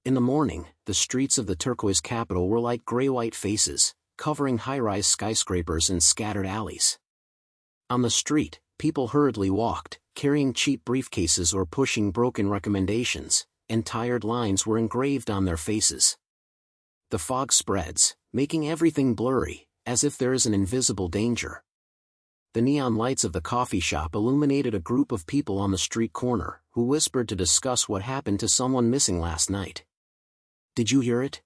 In the morning, the streets of the turquoise capital were like gray-white faces, covering high-rise skyscrapers and scattered alleys. On the street, people hurriedly walked, carrying cheap briefcases or pushing broken recommendations, and tired lines were engraved on their faces. The fog spreads, making everything blurry, as if there is an invisible danger. The neon lights of the coffee shop illuminated a group of people on the street corner, who whispered to discuss what happened to someone missing last night. "Did you hear it?"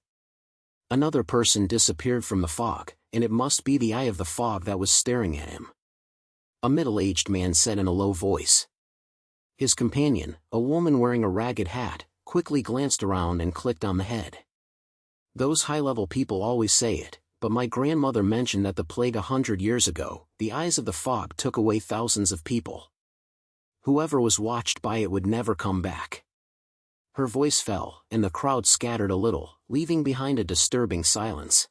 Another person disappeared from the fog, and it must be the eye of the fog that was staring at him. A middle-aged man said in a low voice. His companion, a woman wearing a ragged hat, quickly glanced around and clicked on the head. "Those high-level people always say it, but my grandmother mentioned that the plague 100 years ago, the eyes of the fog took away thousands of people. Whoever was watched by it would never come back." Her voice fell, and the crowd scattered a little, leaving behind a disturbing silence.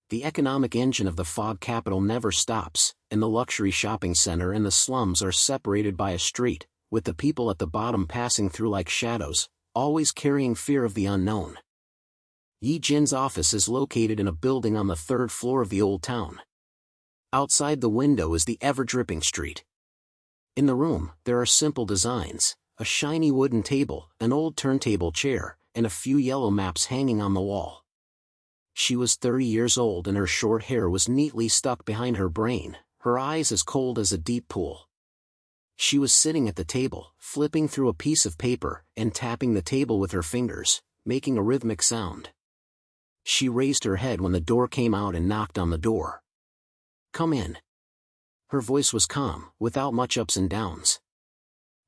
The economic engine of the fog capital never stops, and the luxury shopping center and the slums are separated by a street, with the people at the bottom passing through like shadows, always carrying fear of the unknown. Yi Jin's office is located in a building on the third floor of the old town. Outside the window is the ever-dripping street. In the room, there are simple designs, a shiny wooden table, an old turntable chair, and a few yellow maps hanging on the wall. She was 30 years old and her short hair was neatly stuck behind her brain, her eyes as cold as a deep pool. She was sitting at the table, flipping through a piece of paper and tapping the table with her fingers, making a rhythmic sound. She raised her head when the door came out and knocked on the door. "Come in." Her voice was calm, without much ups and downs.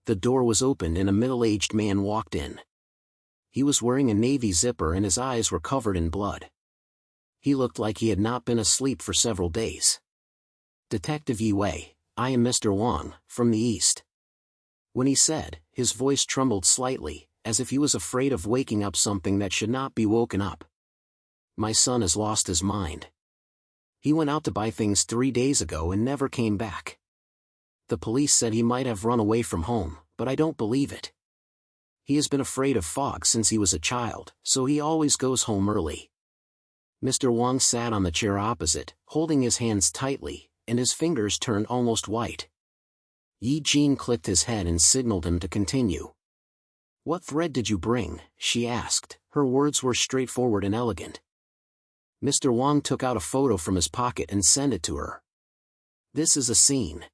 The door was opened and a middle-aged man walked in. He was wearing a navy zipper and his eyes were covered in blood. He looked like he had not been asleep for several days. "Detective Yi Wei, I am Mr. Wang, from the East." When he said, his voice trembled slightly, as if he was afraid of waking up something that should not be woken up. "My son has lost his mind. He went out to buy things 3 days ago and never came back. The police said he might have run away from home, but I don't believe it. He has been afraid of fog since he was a child, so he always goes home early." Mr. Wang sat on the chair opposite, holding his hands tightly, and his fingers turned almost white. Yi Jin clicked his head and signaled him to continue. "What thread did you bring?" she asked. Her words were straightforward and elegant. Mr. Wang took out a photo from his pocket and sent it to her. "This is a scene.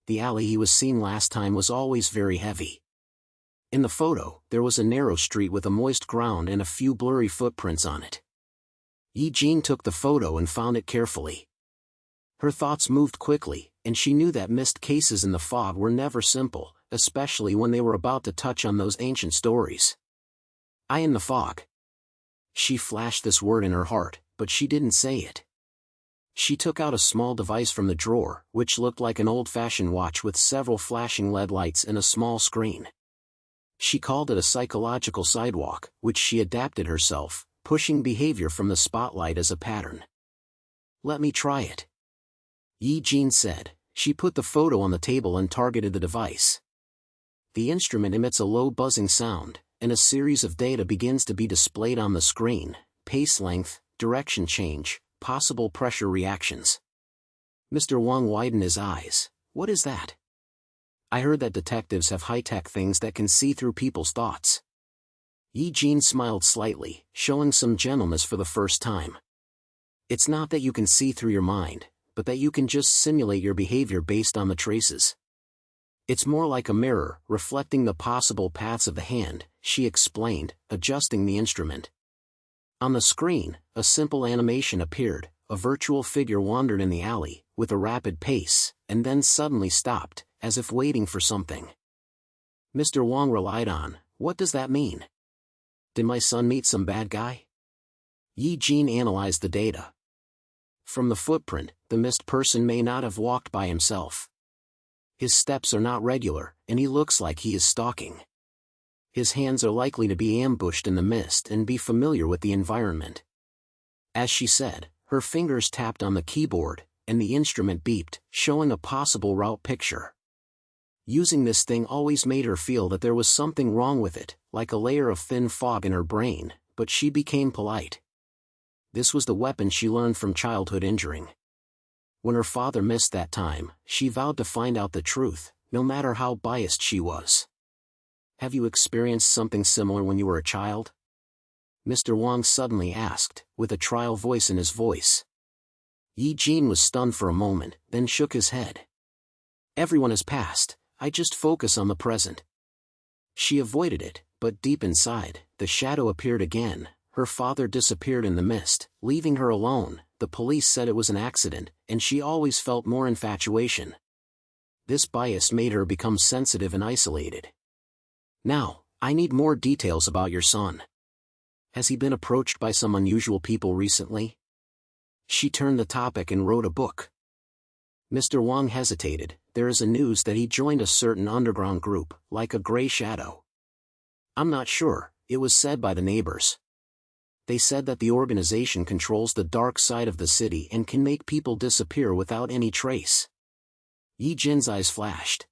The alley he was seen last time was always very heavy. In the photo, there was a narrow street with a moist ground and a few blurry footprints on it." Yi Jin took the photo and found it carefully. Her thoughts moved quickly, and she knew that missed cases in the fog were never simple, especially when they were about to touch on those ancient stories. "I am the fog." She flashed this word in her heart, but she didn't say it. She took out a small device from the drawer, which looked like an old-fashioned watch with several flashing LED lights and a small screen. She called it a psychological sidewalk, which she adapted herself, pushing behavior from the spotlight as a pattern. "Let me try it," Yi Jin said. She put the photo on the table and targeted the device. The instrument emits a low buzzing sound, and a series of data begins to be displayed on the screen: pace length, direction change, possible pressure reactions. Mr. Wang widened his eyes. "What is that?" "I heard that detectives have high-tech things that can see through people's thoughts." Yi Jin smiled slightly, showing some gentleness for the first time. "It's not that you can see through your mind, but that you can just simulate your behavior based on the traces. It's more like a mirror, reflecting the possible paths of the hand," she explained, adjusting the instrument. On the screen, a simple animation appeared. A virtual figure wandered in the alley, with a rapid pace, and then suddenly stopped, as if waiting for something. Mr. Wang relied on, "What does that mean? Did my son meet some bad guy?" Yi Jin analyzed the data. From the footprint, the missed person may not have walked by himself. His steps are not regular, and he looks like he is stalking. His hands are likely to be ambushed in the mist and be familiar with the environment. As she said, her fingers tapped on the keyboard, and the instrument beeped, showing a possible route picture. Using this thing always made her feel that there was something wrong with it, like a layer of thin fog in her brain, but she became polite. This was the weapon she learned from childhood injuring. When her father missed that time, she vowed to find out the truth, no matter how biased she was. Have you experienced something similar when you were a child? Mr. Wang suddenly asked, with a trial voice in his voice. Yi Jin was stunned for a moment, then shook his head. Everyone has passed, I just focus on the present. She avoided it, but deep inside, the shadow appeared again. Her father disappeared in the mist, leaving her alone. The police said it was an accident, and she always felt more infatuation. This bias made her become sensitive and isolated. Now, I need more details about your son. Has he been approached by some unusual people recently? She turned the topic and wrote a book. Mr. Wang hesitated. There is a news that he joined a certain underground group, like a gray shadow. I'm not sure, it was said by the neighbors. They said that the organization controls the dark side of the city and can make people disappear without any trace. Yi Jin's eyes flashed.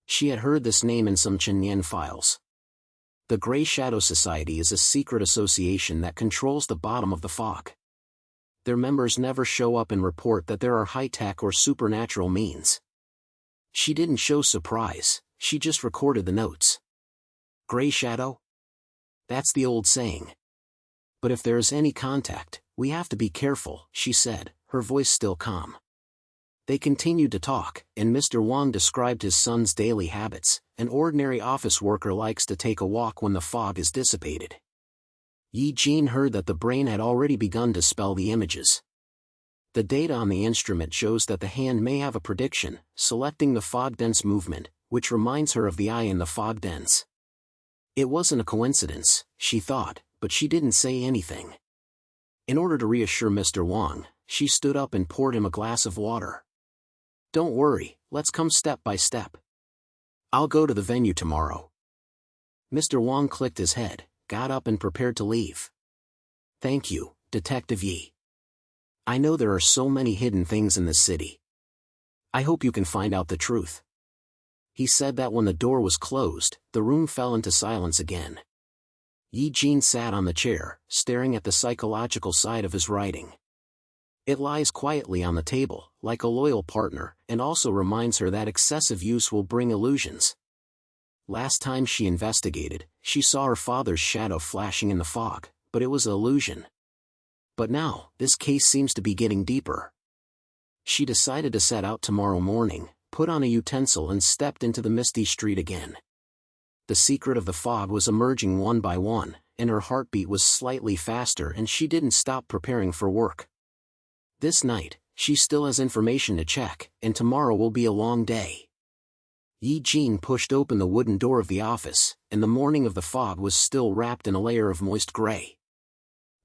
She had heard this name in some Chenyan files. The Gray Shadow Society is a secret association that controls the bottom of the fog. Their members never show up and report that there are high-tech or supernatural means. She didn't show surprise, she just recorded the notes. Gray Shadow? That's the old saying. But if there is any contact, we have to be careful, she said, her voice still calm. They continued to talk, and Mr. Wang described his son's daily habits. An ordinary office worker likes to take a walk when the fog is dissipated. Yi Jin heard that the brain had already begun to spell the images. The data on the instrument shows that the hand may have a prediction, selecting the fog-dense movement, which reminds her of the eye in the fog-dense. It wasn't a coincidence, she thought, but she didn't say anything. In order to reassure Mr. Wang, she stood up and poured him a glass of water. Don't worry, let's come step by step. I'll go to the venue tomorrow. Mr. Wang clicked his head, got up and prepared to leave. Thank you, Detective Yi. I know there are so many hidden things in this city. I hope you can find out the truth. He said that when the door was closed, the room fell into silence again. Yi Jin sat on the chair, staring at the psychological side of his writing. It lies quietly on the table, like a loyal partner, and also reminds her that excessive use will bring illusions. Last time she investigated, she saw her father's shadow flashing in the fog, but it was an illusion. But now, this case seems to be getting deeper. She decided to set out tomorrow morning, put on a utensil and stepped into the misty street again. The secret of the fog was emerging one by one, and her heartbeat was slightly faster and she didn't stop preparing for work. This night, she still has information to check, and tomorrow will be a long day. Yi Jin pushed open the wooden door of the office, and the morning of the fog was still wrapped in a layer of moist gray.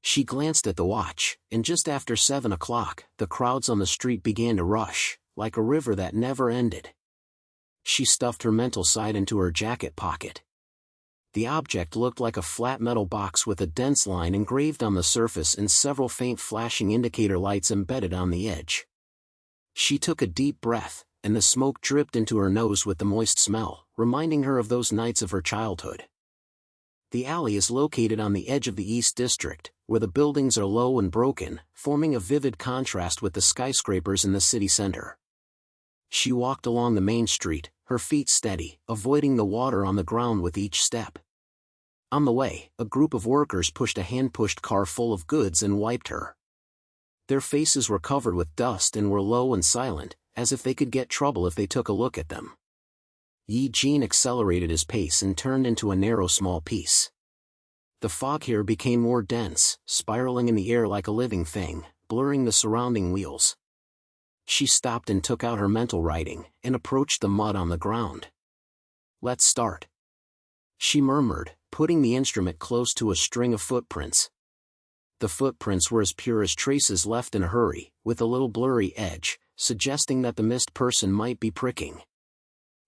She glanced at the watch, and just after 7 o'clock, the crowds on the street began to rush, like a river that never ended. She stuffed her mental side into her jacket pocket. The object looked like a flat metal box with a dense line engraved on the surface and several faint flashing indicator lights embedded on the edge. She took a deep breath, and the smoke dripped into her nose with the moist smell, reminding her of those nights of her childhood. The alley is located on the edge of the East District, where the buildings are low and broken, forming a vivid contrast with the skyscrapers in the city center. She walked along the main street, her feet steady, avoiding the water on the ground with each step. On the way, a group of workers pushed a hand-pushed car full of goods and wiped her. Their faces were covered with dust and were low and silent, as if they could get trouble if they took a look at them. Yi Jin accelerated his pace and turned into a narrow small piece. The fog here became more dense, spiraling in the air like a living thing, blurring the surrounding wheels. She stopped and took out her mental writing, and approached the mud on the ground. Let's start. She murmured, putting the instrument close to a string of footprints. The footprints were as pure as traces left in a hurry, with a little blurry edge, suggesting that the missed person might be pricking.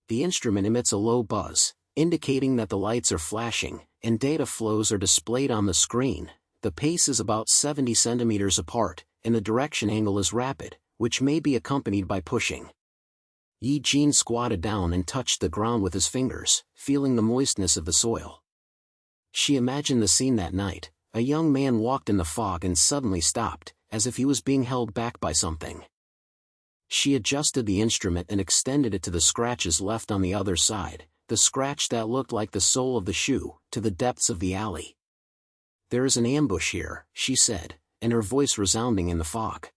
The instrument emits a low buzz, indicating that the lights are flashing, and data flows are displayed on the screen. The pace is about 70 centimeters apart, and the direction angle is rapid, which may be accompanied by pushing. Eugene squatted down and touched the ground with his fingers, feeling the moistness of the soil. She imagined the scene that night. A young man walked in the fog and suddenly stopped, as if he was being held back by something. She adjusted the instrument and extended it to the scratches left on the other side, the scratch that looked like the sole of the shoe, to the depths of the alley. "There is an ambush here," she said, and her voice resounding in the fog.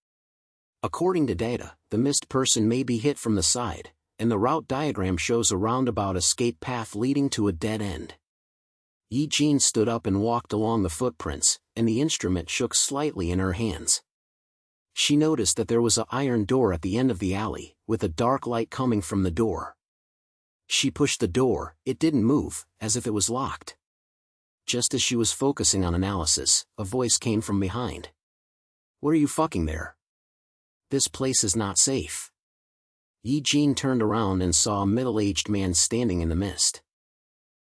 "According to data, the missed person may be hit from the side, and the route diagram shows a roundabout escape path leading to a dead end." Eugene stood up and walked along the footprints, and the instrument shook slightly in her hands. She noticed that there was an iron door at the end of the alley, with a dark light coming from the door. She pushed the door. It didn't move, as if it was locked. Just as she was focusing on analysis, a voice came from behind. "What are you fucking there? This place is not safe." Eugene turned around and saw a middle-aged man standing in the mist.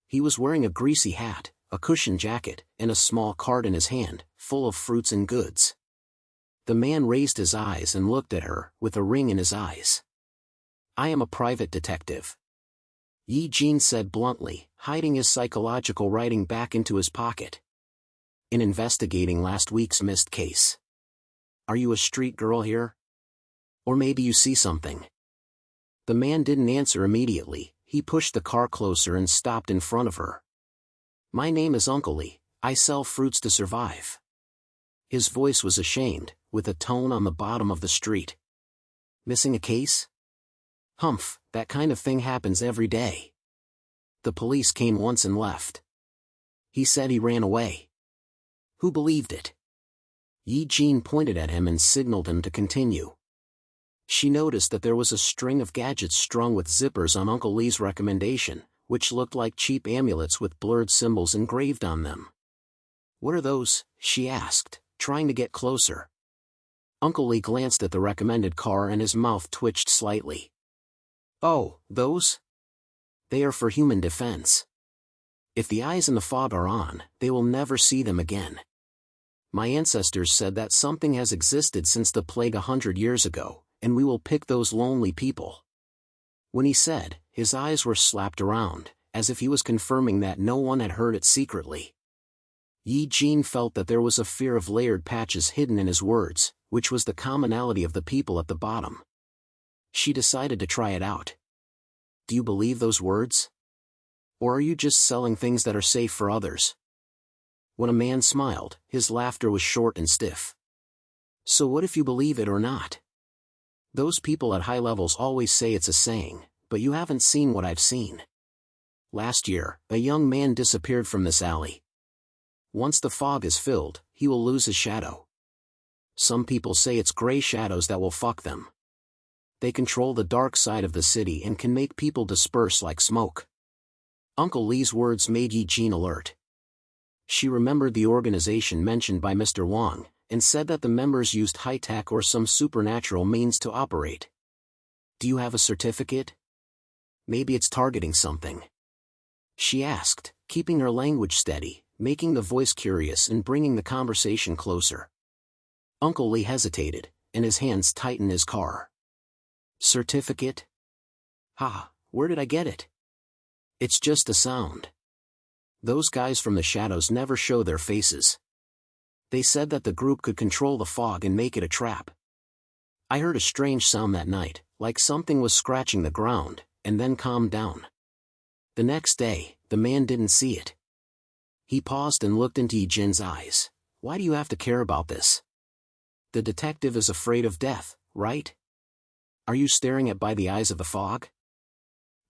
He was wearing a greasy hat, a cushioned jacket, and a small cart in his hand, full of fruits and goods. The man raised his eyes and looked at her, with a ring in his eyes. "I am a private detective," Eugene said bluntly, hiding his psychological writing back into his pocket. "In investigating last week's missed case. Are you a street girl here? Or maybe you see something?" The man didn't answer immediately. He pushed the car closer and stopped in front of her. "My name is Uncle Lee. I sell fruits to survive." His voice was ashamed, with a tone on the bottom of the street. "Missing a case? Humph, that kind of thing happens every day. The police came once and left. He said he ran away." "Who believed it?" Eugene pointed at him and signaled him to continue. She noticed that there was a string of gadgets strung with zippers on Uncle Lee's recommendation, which looked like cheap amulets with blurred symbols engraved on them. "What are those?" she asked, trying to get closer. Uncle Lee glanced at the recommended car and his mouth twitched slightly. "Oh, those? They are for human defense. If the eyes in the fog are on, they will never see them again. My ancestors said that something has existed since the plague 100 years ago, and we will pick those lonely people." When he said, his eyes were slapped around, as if he was confirming that no one had heard it secretly. Eugene felt that there was a fear of layered patches hidden in his words, which was the commonality of the people at the bottom. She decided to try it out. "Do you believe those words? Or are you just selling things that are safe for others?" When a man smiled, his laughter was short and stiff. "So what if you believe it or not? Those people at high levels always say it's a saying, but you haven't seen what I've seen. Last year, a young man disappeared from this alley. Once the fog is filled, he will lose his shadow. Some people say it's gray shadows that will fuck them. They control the dark side of the city and can make people disperse like smoke." Uncle Lee's words made Eugene alert. She remembered the organization mentioned by Mr. Wong, and said that the members used high-tech or some supernatural means to operate. "Do you have a certificate? Maybe it's targeting something," she asked, keeping her language steady, making the voice curious and bringing the conversation closer. Uncle Lee hesitated, and his hands tightened his car. "Certificate? Ha, where did I get it? It's just a sound. Those guys from the shadows never show their faces. They said that the group could control the fog and make it a trap. I heard a strange sound that night, like something was scratching the ground, and then calmed down. The next day, the man didn't see it." He paused and looked into Eugene's eyes. "Why do you have to care about this? The detective is afraid of death, right? Are you staring at by the eyes of the fog?"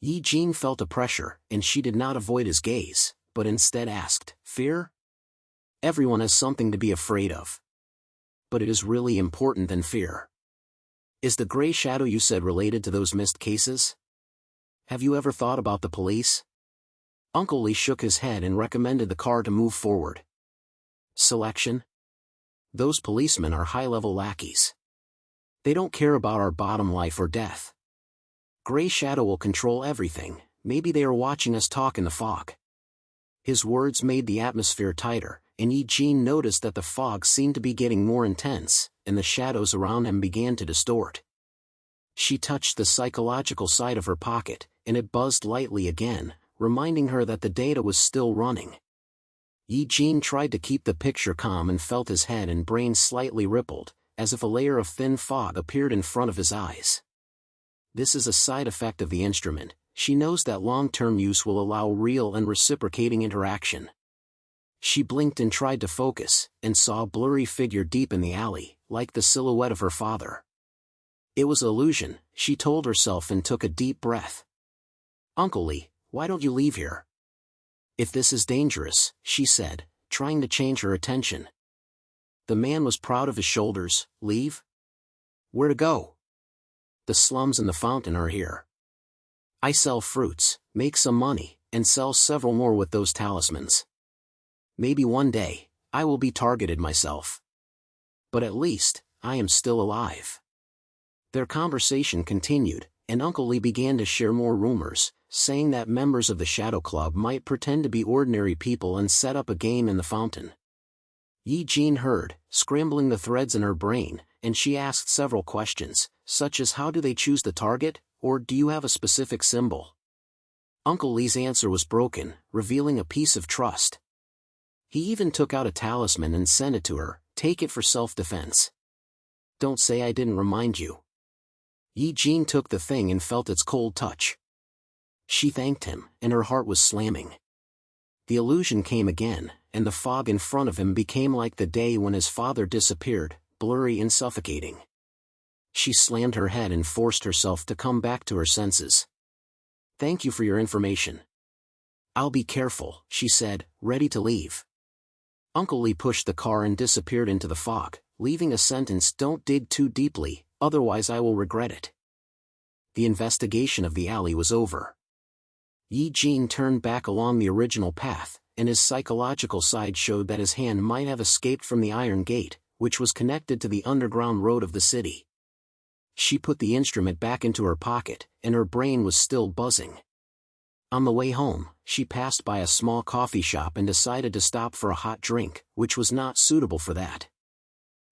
Eugene felt a pressure, and she did not avoid his gaze, but instead asked, "Fear? Everyone has something to be afraid of. But it is really important than fear. Is the gray shadow you said related to those missed cases? Have you ever thought about the police?" Uncle Lee shook his head and recommended the car to move forward. "Selection? Those policemen are high-level lackeys. They don't care about our bottom life or death. Gray shadow will control everything. Maybe they are watching us talk in the fog." His words made the atmosphere tighter, and Eugene noticed that the fog seemed to be getting more intense, and the shadows around him began to distort. She touched the psychological side of her pocket, and it buzzed lightly again, reminding her that the data was still running. Eugene tried to keep the picture calm and felt his head and brain slightly rippled, as if a layer of thin fog appeared in front of his eyes. This is a side effect of the instrument. She knows that long-term use will allow real and reciprocating interaction. She blinked and tried to focus, and saw a blurry figure deep in the alley, like the silhouette of her father. It was illusion, she told herself and took a deep breath. "Uncle Lee, why don't you leave here?" "If this is dangerous," she said, trying to change her attention. The man was proud of his shoulders. "Leave? Where to go?" "The slums and the fountain are here. I sell fruits, make some money, and sell several more with those talismans. Maybe one day, I will be targeted myself. But at least, I am still alive." Their conversation continued, and Uncle Lee began to share more rumors, saying that members of the Shadow Club might pretend to be ordinary people and set up a game in the fountain. Eugene heard, scrambling the threads in her brain, and she asked several questions, such as how do they choose the target, or do you have a specific symbol? Uncle Lee's answer was broken, revealing a piece of trust. He even took out a talisman and sent it to her. "Take it for self-defense. Don't say I didn't remind you." Eugene took the thing and felt its cold touch. She thanked him, and her heart was slamming. The illusion came again, and the fog in front of him became like the day when his father disappeared, blurry and suffocating. She slammed her head and forced herself to come back to her senses. "Thank you for your information. I'll be careful," she said, ready to leave. Uncle Lee pushed the car and disappeared into the fog, leaving a sentence, "Don't dig too deeply, otherwise I will regret it." The investigation of the alley was over. Eugene turned back along the original path, and his psychological side showed that his hand might have escaped from the iron gate, which was connected to the underground road of the city. She put the instrument back into her pocket, and her brain was still buzzing. On the way home, she passed by a small coffee shop and decided to stop for a hot drink, which was not suitable for that.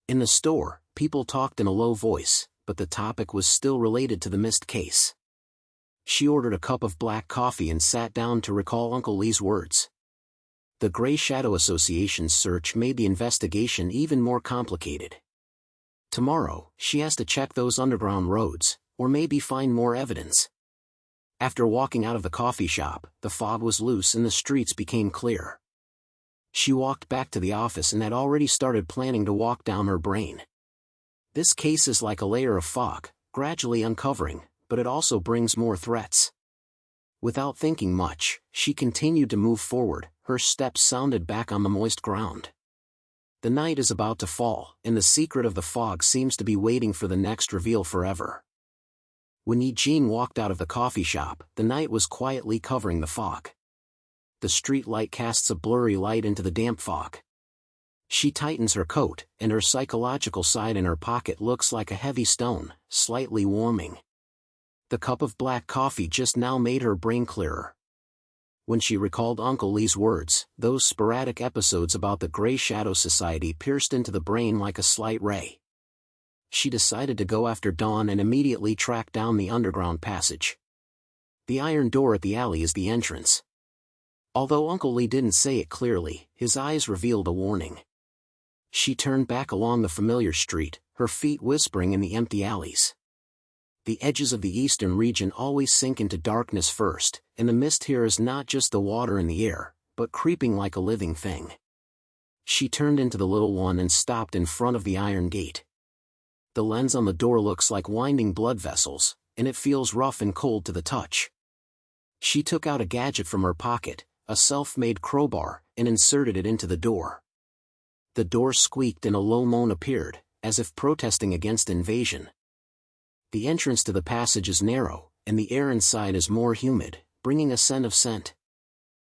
In the store, people talked in a low voice, but the topic was still related to the missed case. She ordered a cup of black coffee and sat down to recall Uncle Lee's words. The Gray Shadow Association's search made the investigation even more complicated. Tomorrow, she has to check those underground roads, or maybe find more evidence. After walking out of the coffee shop, the fog was loose and the streets became clear. She walked back to the office and had already started planning to walk down her brain. This case is like a layer of fog, gradually uncovering, but it also brings more threats. Without thinking much, she continued to move forward, her steps sounded back on the moist ground. The night is about to fall, and the secret of the fog seems to be waiting for the next reveal forever. When Eugene walked out of the coffee shop, the night was quietly covering the fog. The street light casts a blurry light into the damp fog. She tightens her coat, and her psychological side in her pocket looks like a heavy stone, slightly warming. The cup of black coffee just now made her brain clearer. When she recalled Uncle Lee's words, those sporadic episodes about the Gray Shadow Society pierced into the brain like a slight ray. She decided to go after dawn and immediately track down the underground passage. The iron door at the alley is the entrance. Although Uncle Lee didn't say it clearly, his eyes revealed a warning. She turned back along the familiar street, her feet whispering in the empty alleys. The edges of the eastern region always sink into darkness first, and the mist here is not just the water in the air, but creeping like a living thing. She turned into the little one and stopped in front of the iron gate. The lens on the door looks like winding blood vessels, and it feels rough and cold to the touch. She took out a gadget from her pocket, a self-made crowbar, and inserted it into the door. The door squeaked and a low moan appeared, as if protesting against invasion. The entrance to the passage is narrow, and the air inside is more humid, bringing a scent.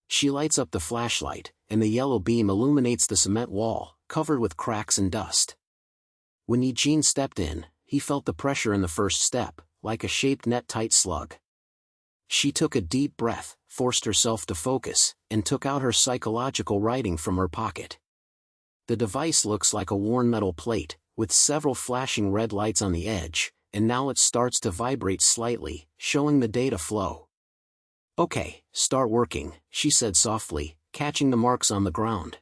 She lights up the flashlight, and the yellow beam illuminates the cement wall, covered with cracks and dust. When Eugene stepped in, he felt the pressure in the first step, like a shaped net-tight slug. She took a deep breath, forced herself to focus, and took out her psychological writing from her pocket. The device looks like a worn metal plate, with several flashing red lights on the edge, and now it starts to vibrate slightly, showing the data flow. "Okay, start working," she said softly, catching the marks on the ground.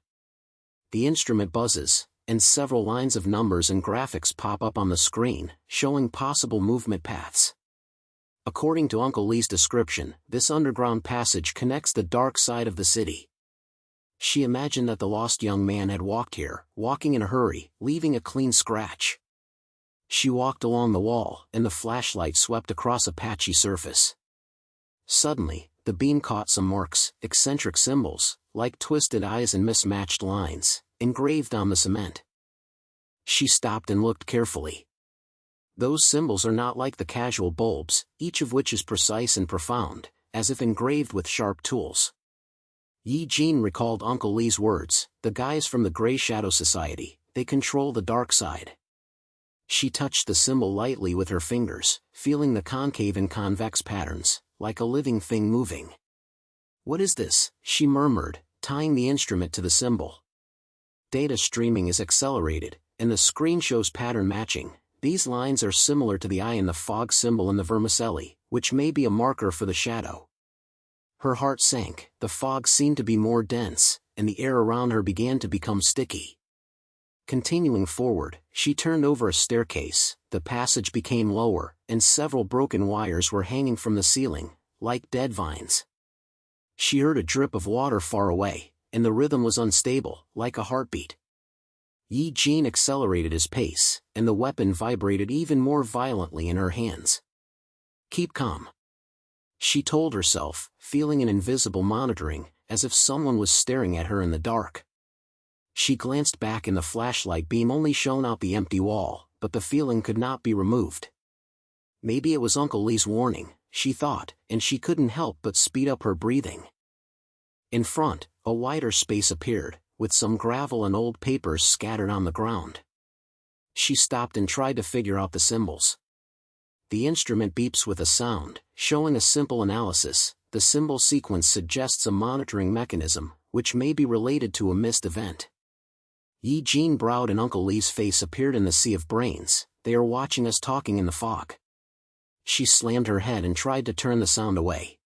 The instrument buzzes, and several lines of numbers and graphics pop up on the screen, showing possible movement paths. According to Uncle Lee's description, this underground passage connects the dark side of the city. She imagined that the lost young man had walked here, walking in a hurry, leaving a clean scratch. She walked along the wall, and the flashlight swept across a patchy surface. Suddenly, the beam caught some marks, eccentric symbols, like twisted eyes and mismatched lines, engraved on the cement. She stopped and looked carefully. Those symbols are not like the casual bulbs, each of which is precise and profound, as if engraved with sharp tools. Yi Jin recalled Uncle Lee's words, "The guys from the Gray Shadow Society, they control the dark side." She touched the symbol lightly with her fingers, feeling the concave and convex patterns, like a living thing moving. "What is this?" she murmured, tying the instrument to the symbol. Data streaming is accelerated, and the screen shows pattern matching. These lines are similar to the eye in the fog symbol in the vermicelli, which may be a marker for the shadow. Her heart sank, the fog seemed to be more dense, and the air around her began to become sticky. Continuing forward, she turned over a staircase, the passage became lower, and several broken wires were hanging from the ceiling, like dead vines. She heard a drip of water far away, and the rhythm was unstable, like a heartbeat. Yi Jin accelerated his pace, and the weapon vibrated even more violently in her hands. "Keep calm," she told herself, feeling an invisible monitoring, as if someone was staring at her in the dark. She glanced back and the flashlight beam only shone out the empty wall, but the feeling could not be removed. Maybe it was Uncle Lee's warning, she thought, and she couldn't help but speed up her breathing. In front, a wider space appeared, with some gravel and old papers scattered on the ground. She stopped and tried to figure out the symbols. The instrument beeps with a sound, showing a simple analysis. The symbol sequence suggests a monitoring mechanism, which may be related to a missed event. Yi Jin browed and Uncle Lee's face appeared in the sea of brains. "They are watching us talking in the fog." She slammed her head and tried to turn the sound away.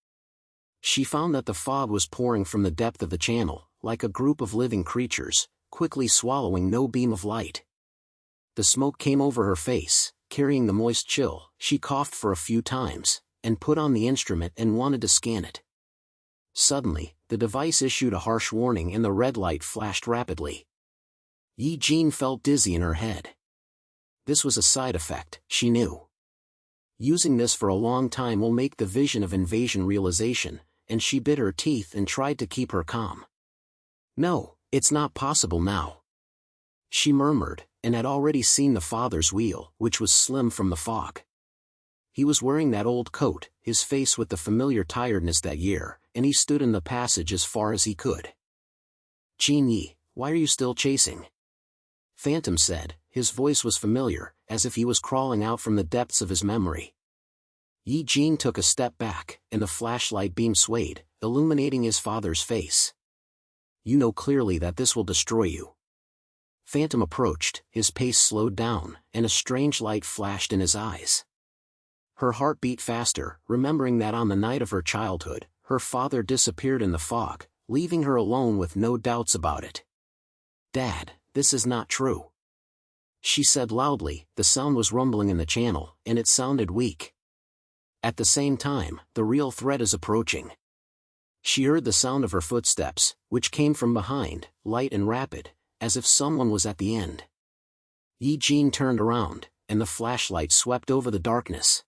She found that the fog was pouring from the depth of the channel, like a group of living creatures, quickly swallowing no beam of light. The smoke came over her face, carrying the moist chill. She coughed for a few times, and put on the instrument and wanted to scan it. Suddenly, the device issued a harsh warning and the red light flashed rapidly. Yi Jin felt dizzy in her head. This was a side effect, she knew. Using this for a long time will make the vision of invasion realization, and she bit her teeth and tried to keep her calm. "No, it's not possible now," she murmured, and had already seen the father's wheel, which was slim from the fog. He was wearing that old coat, his face with the familiar tiredness that year, and he stood in the passage as far as he could. "Jin Yi, why are you still chasing?" Phantom said. His voice was familiar, as if he was crawling out from the depths of his memory. Yi Jin took a step back, and the flashlight beam swayed, illuminating his father's face. "You know clearly that this will destroy you." Phantom approached, his pace slowed down, and a strange light flashed in his eyes. Her heart beat faster, remembering that on the night of her childhood, her father disappeared in the fog, leaving her alone with no doubts about it. "Dad, this is not true," she said loudly. The sound was rumbling in the channel, and it sounded weak. At the same time, the real threat is approaching. She heard the sound of her footsteps, which came from behind, light and rapid, as if someone was at the end. Yi Jin turned around, and the flashlight swept over the darkness.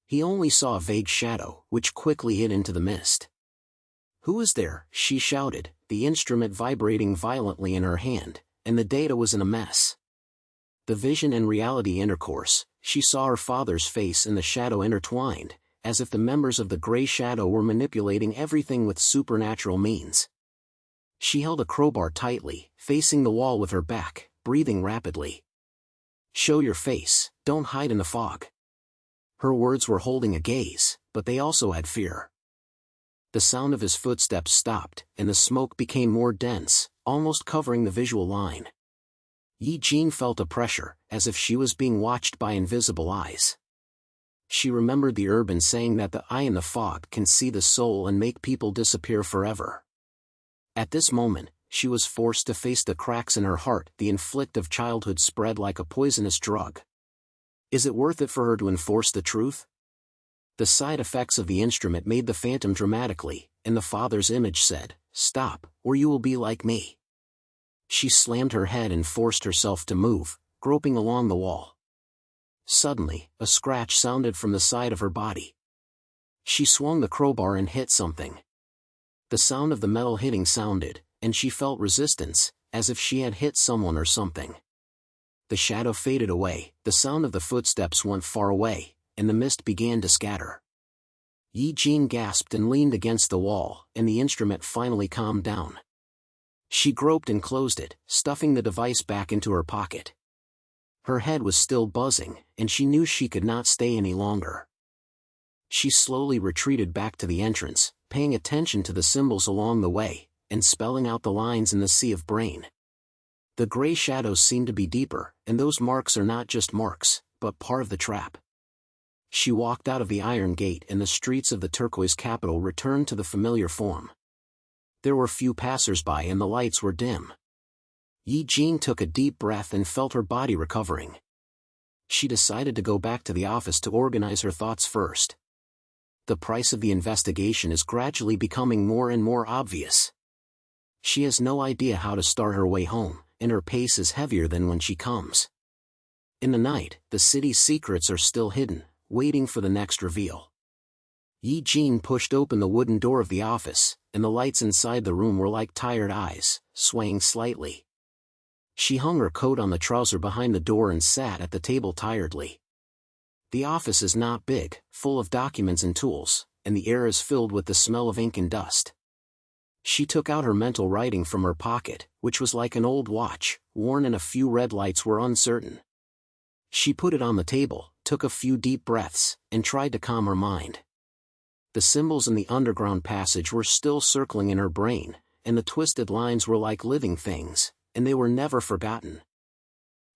He only saw a vague shadow, which quickly hid into the mist. "Who is there?" she shouted, the instrument vibrating violently in her hand, and the data was in a mess. The vision and reality intercourse. She saw her father's face and the shadow intertwined, as if the members of the Gray Shadow were manipulating everything with supernatural means. She held a crowbar tightly, facing the wall with her back, breathing rapidly. "Show your face, don't hide in the fog." Her words were holding a gaze, but they also had fear. The sound of his footsteps stopped, and the smoke became more dense, almost covering the visual line. Yi Jin felt a pressure, as if she was being watched by invisible eyes. She remembered the urban saying that the eye in the fog can see the soul and make people disappear forever. At this moment, she was forced to face the cracks in her heart. The inflict of childhood spread like a poisonous drug. Is it worth it for her to enforce the truth? The side effects of the instrument made the phantom dramatically, and the father's image said, "Stop, or you will be like me." She slammed her head and forced herself to move, groping along the wall. Suddenly, a scratch sounded from the side of her body. She swung the crowbar and hit something. The sound of the metal hitting sounded, and she felt resistance, as if she had hit someone or something. The shadow faded away, the sound of the footsteps went far away, and the mist began to scatter. Yi Jin gasped and leaned against the wall, and the instrument finally calmed down. She groped and closed it, stuffing the device back into her pocket. Her head was still buzzing, and she knew she could not stay any longer. She slowly retreated back to the entrance, paying attention to the symbols along the way, and spelling out the lines in the sea of brain. The gray shadows seemed to be deeper, and those marks are not just marks, but part of the trap. She walked out of the iron gate and the streets of the turquoise capital returned to the familiar form. There were few passers-by and the lights were dim. Yi Jin took a deep breath and felt her body recovering. She decided to go back to the office to organize her thoughts first. The price of the investigation is gradually becoming more and more obvious. She has no idea how to start her way home, and her pace is heavier than when she comes. In the night, the city's secrets are still hidden, waiting for the next reveal. Yi Jin pushed open the wooden door of the office, and the lights inside the room were like tired eyes, swaying slightly. She hung her coat on the trouser behind the door and sat at the table tiredly. The office is not big, full of documents and tools, and the air is filled with the smell of ink and dust. She took out her mental writing from her pocket, which was like an old watch, worn and a few red lights were uncertain. She put it on the table, took a few deep breaths, and tried to calm her mind. The symbols in the underground passage were still circling in her brain, and the twisted lines were like living things, and they were never forgotten.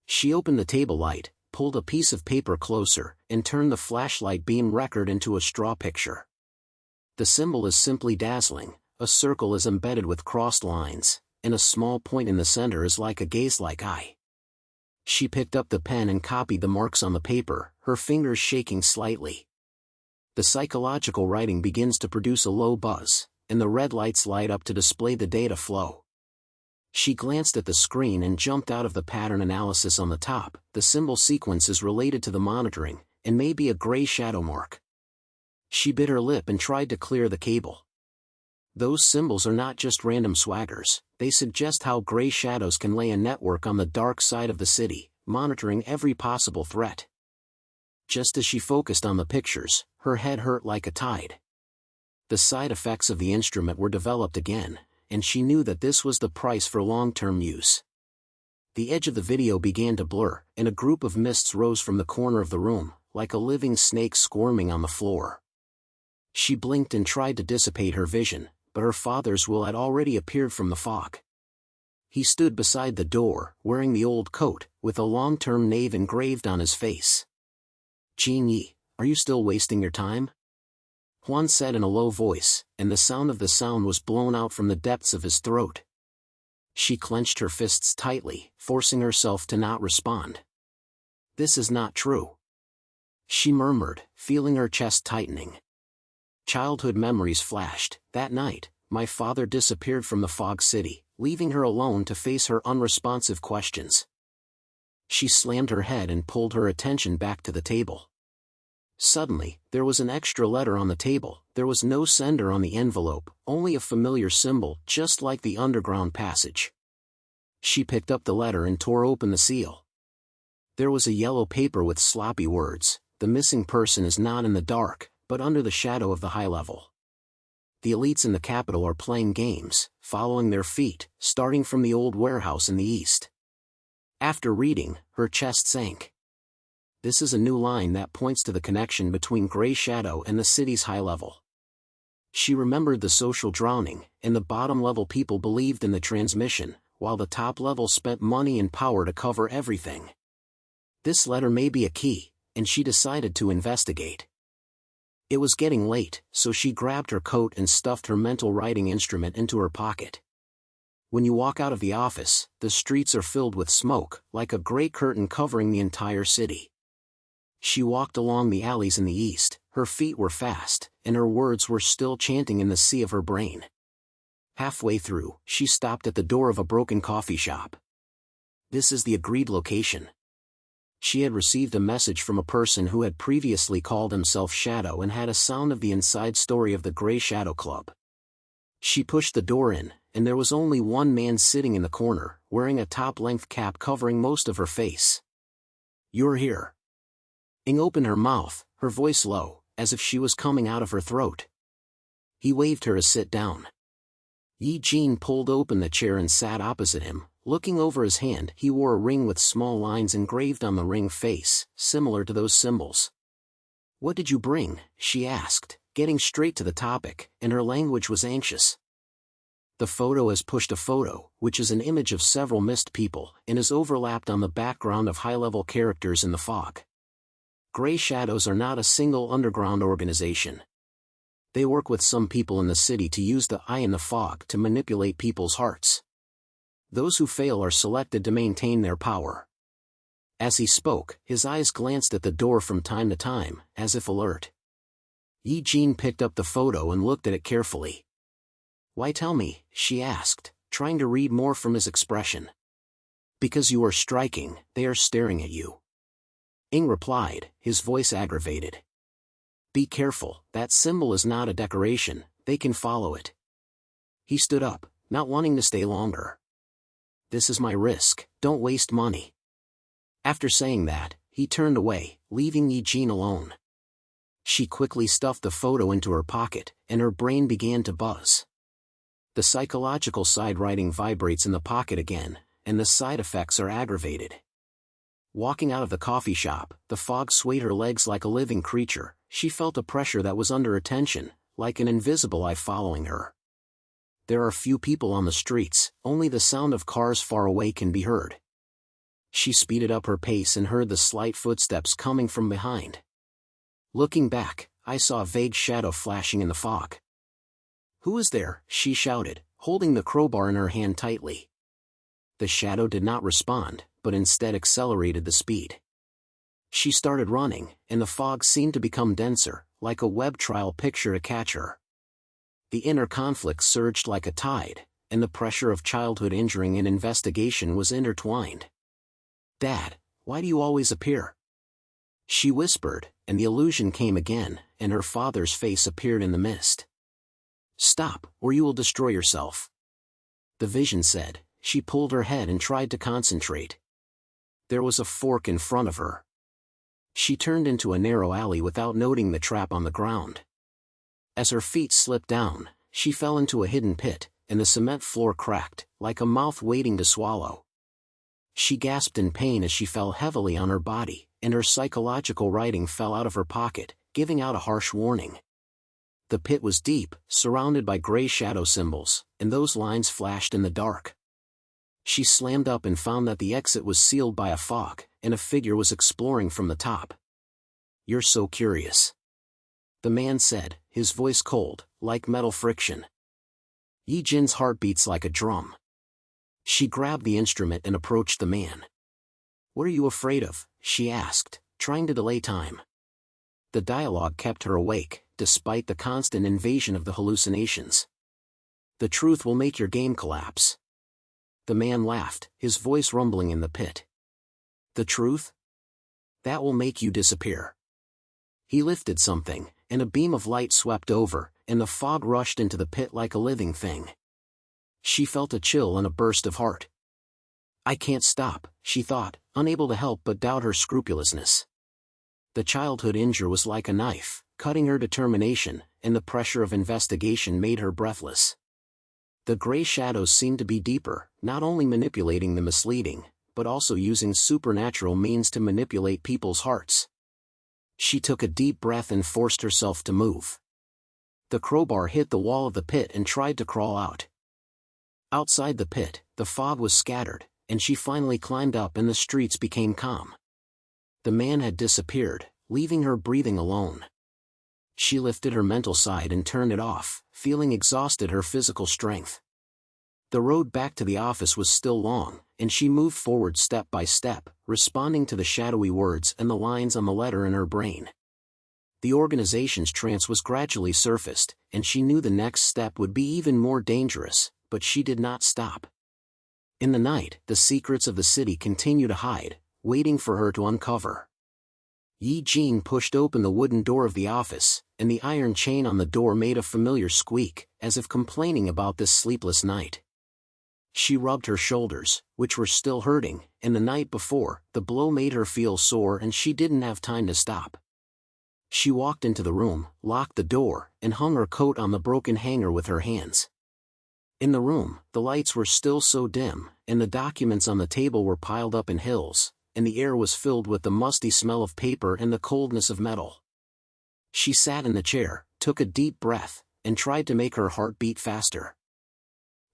She opened the table light, pulled a piece of paper closer, and turned the flashlight beam record into a straw picture. The symbol is simply dazzling. A circle is embedded with crossed lines, and a small point in the center is like a gaze-like eye. She picked up the pen and copied the marks on the paper, her fingers shaking slightly. The psychological writing begins to produce a low buzz, and the red lights light up to display the data flow. She glanced at the screen and jumped out of the pattern analysis on the top. The symbol sequence is related to the monitoring, and may be a gray shadow mark. She bit her lip and tried to clear the cable. Those symbols are not just random swaggers, they suggest how gray shadows can lay a network on the dark side of the city, monitoring every possible threat. Just as she focused on the pictures, her head hurt like a tide. The side effects of the instrument were developed again, and she knew that this was the price for long-term use. The edge of the video began to blur, and a group of mists rose from the corner of the room, like a living snake squirming on the floor. She blinked and tried to dissipate her vision, but her father's will had already appeared from the fog. He stood beside the door, wearing the old coat, with a long-term name engraved on his face. "Jin Yi, are you still wasting your time?" Juan said in a low voice, and the sound of the sound was blown out from the depths of his throat. She clenched her fists tightly, forcing herself to not respond. "This is not true," she murmured, feeling her chest tightening. Childhood memories flashed. That night, my father disappeared from the fog city, leaving her alone to face her unresponsive questions. She slammed her head and pulled her attention back to the table. Suddenly, there was an extra letter on the table. There was no sender on the envelope, only a familiar symbol, just like the underground passage. She picked up the letter and tore open the seal. There was a yellow paper with sloppy words. "The missing person is not in the dark, but under the shadow of the high level. The elites in the capital are playing games, following their feet, starting from the old warehouse in the east." After reading, her chest sank. This is a new line that points to the connection between Gray Shadow and the city's high level. She remembered the social drowning, and the bottom-level people believed in the transmission, while the top level spent money and power to cover everything. This letter may be a key, and she decided to investigate. It was getting late, so she grabbed her coat and stuffed her mental writing instrument into her pocket. When you walk out of the office, the streets are filled with smoke, like a gray curtain covering the entire city. She walked along the alleys in the east, her feet were fast, and her words were still chanting in the sea of her brain. Halfway through, she stopped at the door of a broken coffee shop. This is the agreed location. She had received a message from a person who had previously called himself Shadow and had a sound of the inside story of the Grey Shadow Club. She pushed the door in, and there was only one man sitting in the corner, wearing a top-length cap covering most of her face. "You're here." Ing opened her mouth, her voice low, as if she was coming out of her throat. He waved her to sit down. Yi Jin pulled open the chair and sat opposite him. Looking over his hand, he wore a ring with small lines engraved on the ring face, similar to those symbols. "What did you bring?" she asked, getting straight to the topic, and her language was anxious. The photo has pushed a photo, which is an image of several missed people, and is overlapped on the background of high-level characters in the fog. Grey Shadows are not a single underground organization. They work with some people in the city to use the eye in the fog to manipulate people's hearts. Those who fail are selected to maintain their power. As he spoke, his eyes glanced at the door from time to time, as if alert. Yi Jin picked up the photo and looked at it carefully. "Why tell me?" she asked, trying to read more from his expression. "Because you are striking, they are staring at you." Ing replied, his voice aggravated. "Be careful, that symbol is not a decoration, they can follow it." He stood up, not wanting to stay longer. "This is my risk, don't waste money." After saying that, he turned away, leaving Yi Jin alone. She quickly stuffed the photo into her pocket, and her brain began to buzz. The psychological side writing vibrates in the pocket again, and the side effects are aggravated. Walking out of the coffee shop, the fog swayed her legs like a living creature. She felt a pressure that was under attention, like an invisible eye following her. There are few people on the streets, only the sound of cars far away can be heard. She speeded up her pace and heard the slight footsteps coming from behind. Looking back, I saw a vague shadow flashing in the fog. "Who is there?" she shouted, holding the crowbar in her hand tightly. The shadow did not respond, but instead accelerated the speed. She started running, and the fog seemed to become denser, like a web trial picture to catch her. The inner conflict surged like a tide, and the pressure of childhood injuring and investigation was intertwined. "Dad, why do you always appear?" she whispered, and the illusion came again, and her father's face appeared in the mist. "Stop, or you will destroy yourself," the vision said. She pulled her head and tried to concentrate. There was a fork in front of her. She turned into a narrow alley without noting the trap on the ground. As her feet slipped down, she fell into a hidden pit, and the cement floor cracked, like a mouth waiting to swallow. She gasped in pain as she fell heavily on her body, and her psychological writing fell out of her pocket, giving out a harsh warning. The pit was deep, surrounded by gray shadow symbols, and those lines flashed in the dark. She slammed up and found that the exit was sealed by a fog, and a figure was exploring from the top. "You're so curious," the man said, his voice cold, like metal friction. Yi Jin's heart beats like a drum. She grabbed the instrument and approached the man. "What are you afraid of?" she asked, trying to delay time. The dialogue kept her awake, despite the constant invasion of the hallucinations. "The truth will make your game collapse." The man laughed, his voice rumbling in the pit. "The truth? That will make you disappear." He lifted something, and a beam of light swept over, and the fog rushed into the pit like a living thing. She felt a chill and a burst of heart. "I can't stop," she thought, unable to help but doubt her scrupulousness. The childhood injury was like a knife, cutting her determination, and the pressure of investigation made her breathless. The gray shadows seemed to be deeper, not only manipulating the misleading, but also using supernatural means to manipulate people's hearts. She took a deep breath and forced herself to move. The crowbar hit the wall of the pit and tried to crawl out. Outside the pit, the fog was scattered, and she finally climbed up and the streets became calm. The man had disappeared, leaving her breathing alone. She lifted her mental side and turned it off, feeling exhausted her physical strength. The road back to the office was still long, and she moved forward step by step, responding to the shadowy words and the lines on the letter in her brain. The organization's trance was gradually surfaced, and she knew the next step would be even more dangerous, but she did not stop. In the night, the secrets of the city continued to hide, waiting for her to uncover. Yi Jin pushed open the wooden door of the office, and the iron chain on the door made a familiar squeak, as if complaining about this sleepless night. She rubbed her shoulders, which were still hurting, and the night before, the blow made her feel sore and she didn't have time to stop. She walked into the room, locked the door, and hung her coat on the broken hanger with her hands. In the room, the lights were still so dim, and the documents on the table were piled up in hills, and the air was filled with the musty smell of paper and the coldness of metal. She sat in the chair, took a deep breath, and tried to make her heart beat faster.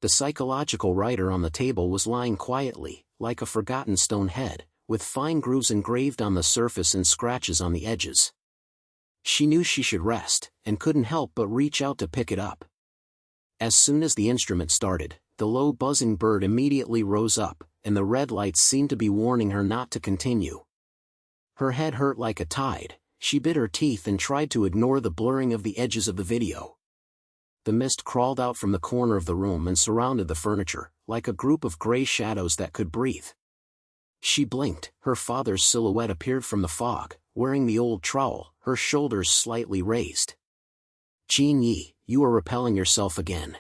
The psychological writer on the table was lying quietly, like a forgotten stone head, with fine grooves engraved on the surface and scratches on the edges. She knew she should rest, and couldn't help but reach out to pick it up. As soon as the instrument started, the low buzzing bird immediately rose up, and the red lights seemed to be warning her not to continue. Her head hurt like a tide. She bit her teeth and tried to ignore the blurring of the edges of the video. The mist crawled out from the corner of the room and surrounded the furniture, like a group of gray shadows that could breathe. She blinked. Her father's silhouette appeared from the fog, wearing the old trowel, her shoulders slightly raised. "Jin Yi, you are repelling yourself again."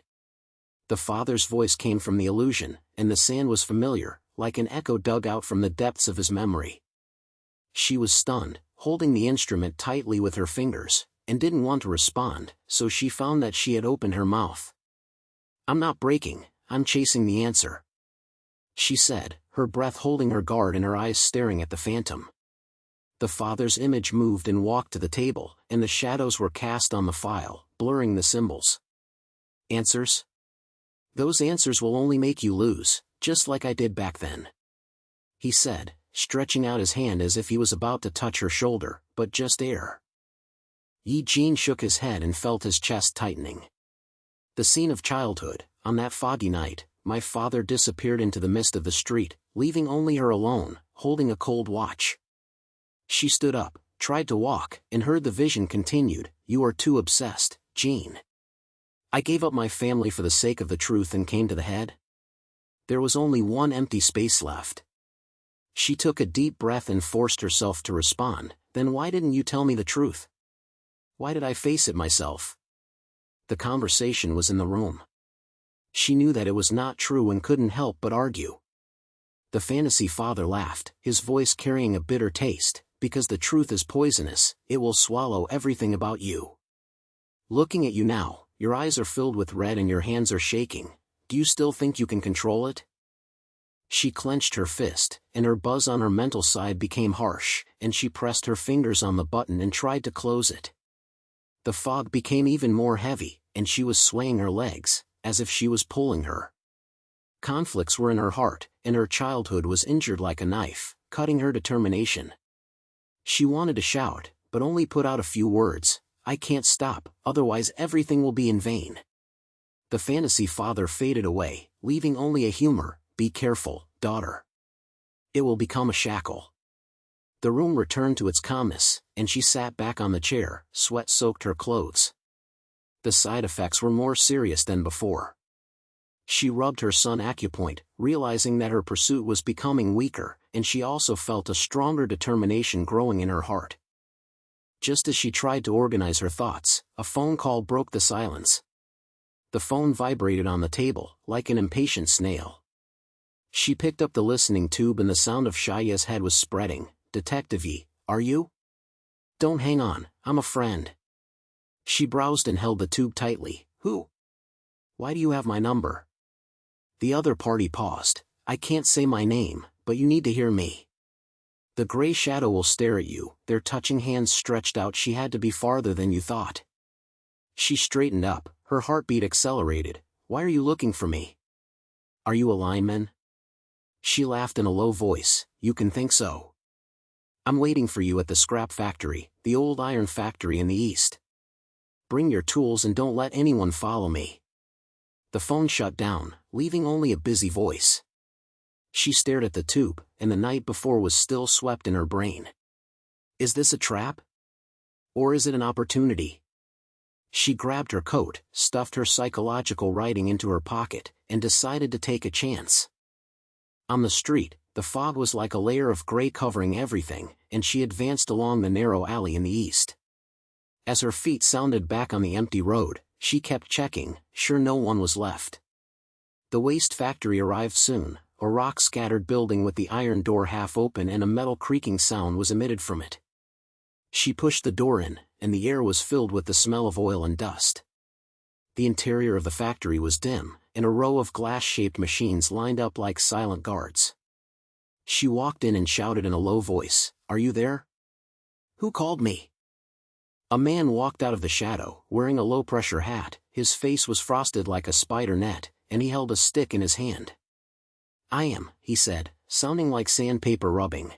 The father's voice came from the illusion, and the sand was familiar, like an echo dug out from the depths of his memory. She was stunned, holding the instrument tightly with her fingers, and didn't want to respond, so she found that she had opened her mouth. "I'm not breaking, I'm chasing the answer," she said, her breath holding her guard and her eyes staring at the phantom. The father's image moved and walked to the table, and the shadows were cast on the file, blurring the symbols. "Answers? Those answers will only make you lose, just like I did back then," he said, stretching out his hand as if he was about to touch her shoulder, but just air. Yi Jin shook his head and felt his chest tightening. The scene of childhood, on that foggy night, my father disappeared into the mist of the street, leaving only her alone, holding a cold watch. She stood up, tried to walk, and heard the vision continued. "You are too obsessed, Jin. I gave up my family for the sake of the truth and came to the head. There was only one empty space left." She took a deep breath and forced herself to respond. "Then why didn't you tell me the truth? Why did I face it myself?" The conversation was in the room. She knew that it was not true and couldn't help but argue. The fantasy father laughed, his voice carrying a bitter taste. "Because the truth is poisonous, it will swallow everything about you. Looking at you now, your eyes are filled with red and your hands are shaking. Do you still think you can control it?" She clenched her fist, and her buzz on her mental side became harsh, and she pressed her fingers on the button and tried to close it. The fog became even more heavy, and she was swaying her legs, as if she was pulling her. Conflicts were in her heart, and her childhood was injured like a knife, cutting her determination. She wanted to shout, but only put out a few words. "I can't stop, otherwise everything will be in vain." The fantasy father faded away, leaving only a humor. "Be careful, daughter. It will become a shackle." The room returned to its calmness, and she sat back on the chair. Sweat soaked her clothes. The side effects were more serious than before. She rubbed her sun acupoint, realizing that her pursuit was becoming weaker, and she also felt a stronger determination growing in her heart. Just as she tried to organize her thoughts, a phone call broke the silence. The phone vibrated on the table, like an impatient snail. She picked up the listening tube and the sound of Shaya's head was spreading. "Detective Yi, are you? Don't hang on, I'm a friend." She browsed and held the tube tightly. "Who? Why do you have my number?" The other party paused. "I can't say my name, but you need to hear me. The gray shadow will stare at you." Their touching hands stretched out. "She had to be farther than you thought." She straightened up, her heartbeat accelerated. "Why are you looking for me?" Are you a lineman? She laughed in a low voice. You can think so. I'm waiting for you at the scrap factory, the old iron factory in the east. Bring your tools and don't let anyone follow me. The phone shut down, leaving only a busy voice. She stared at the tube, and the night before was still swept in her brain. Is this a trap? Or is it an opportunity? She grabbed her coat, stuffed her psychological writing into her pocket, and decided to take a chance. On the street, the fog was like a layer of gray covering everything, and she advanced along the narrow alley in the east. As her feet sounded back on the empty road, she kept checking, sure no one was left. The waste factory arrived soon, a rock-scattered building with the iron door half open and a metal creaking sound was emitted from it. She pushed the door in, and the air was filled with the smell of oil and dust. The interior of the factory was dim, and a row of glass-shaped machines lined up like silent guards. She walked in and shouted in a low voice, "Are you there? Who called me?" A man walked out of the shadow, wearing a low-pressure hat. His face was frosted like a spider net, and he held a stick in his hand. "I am," he said, sounding like sandpaper rubbing.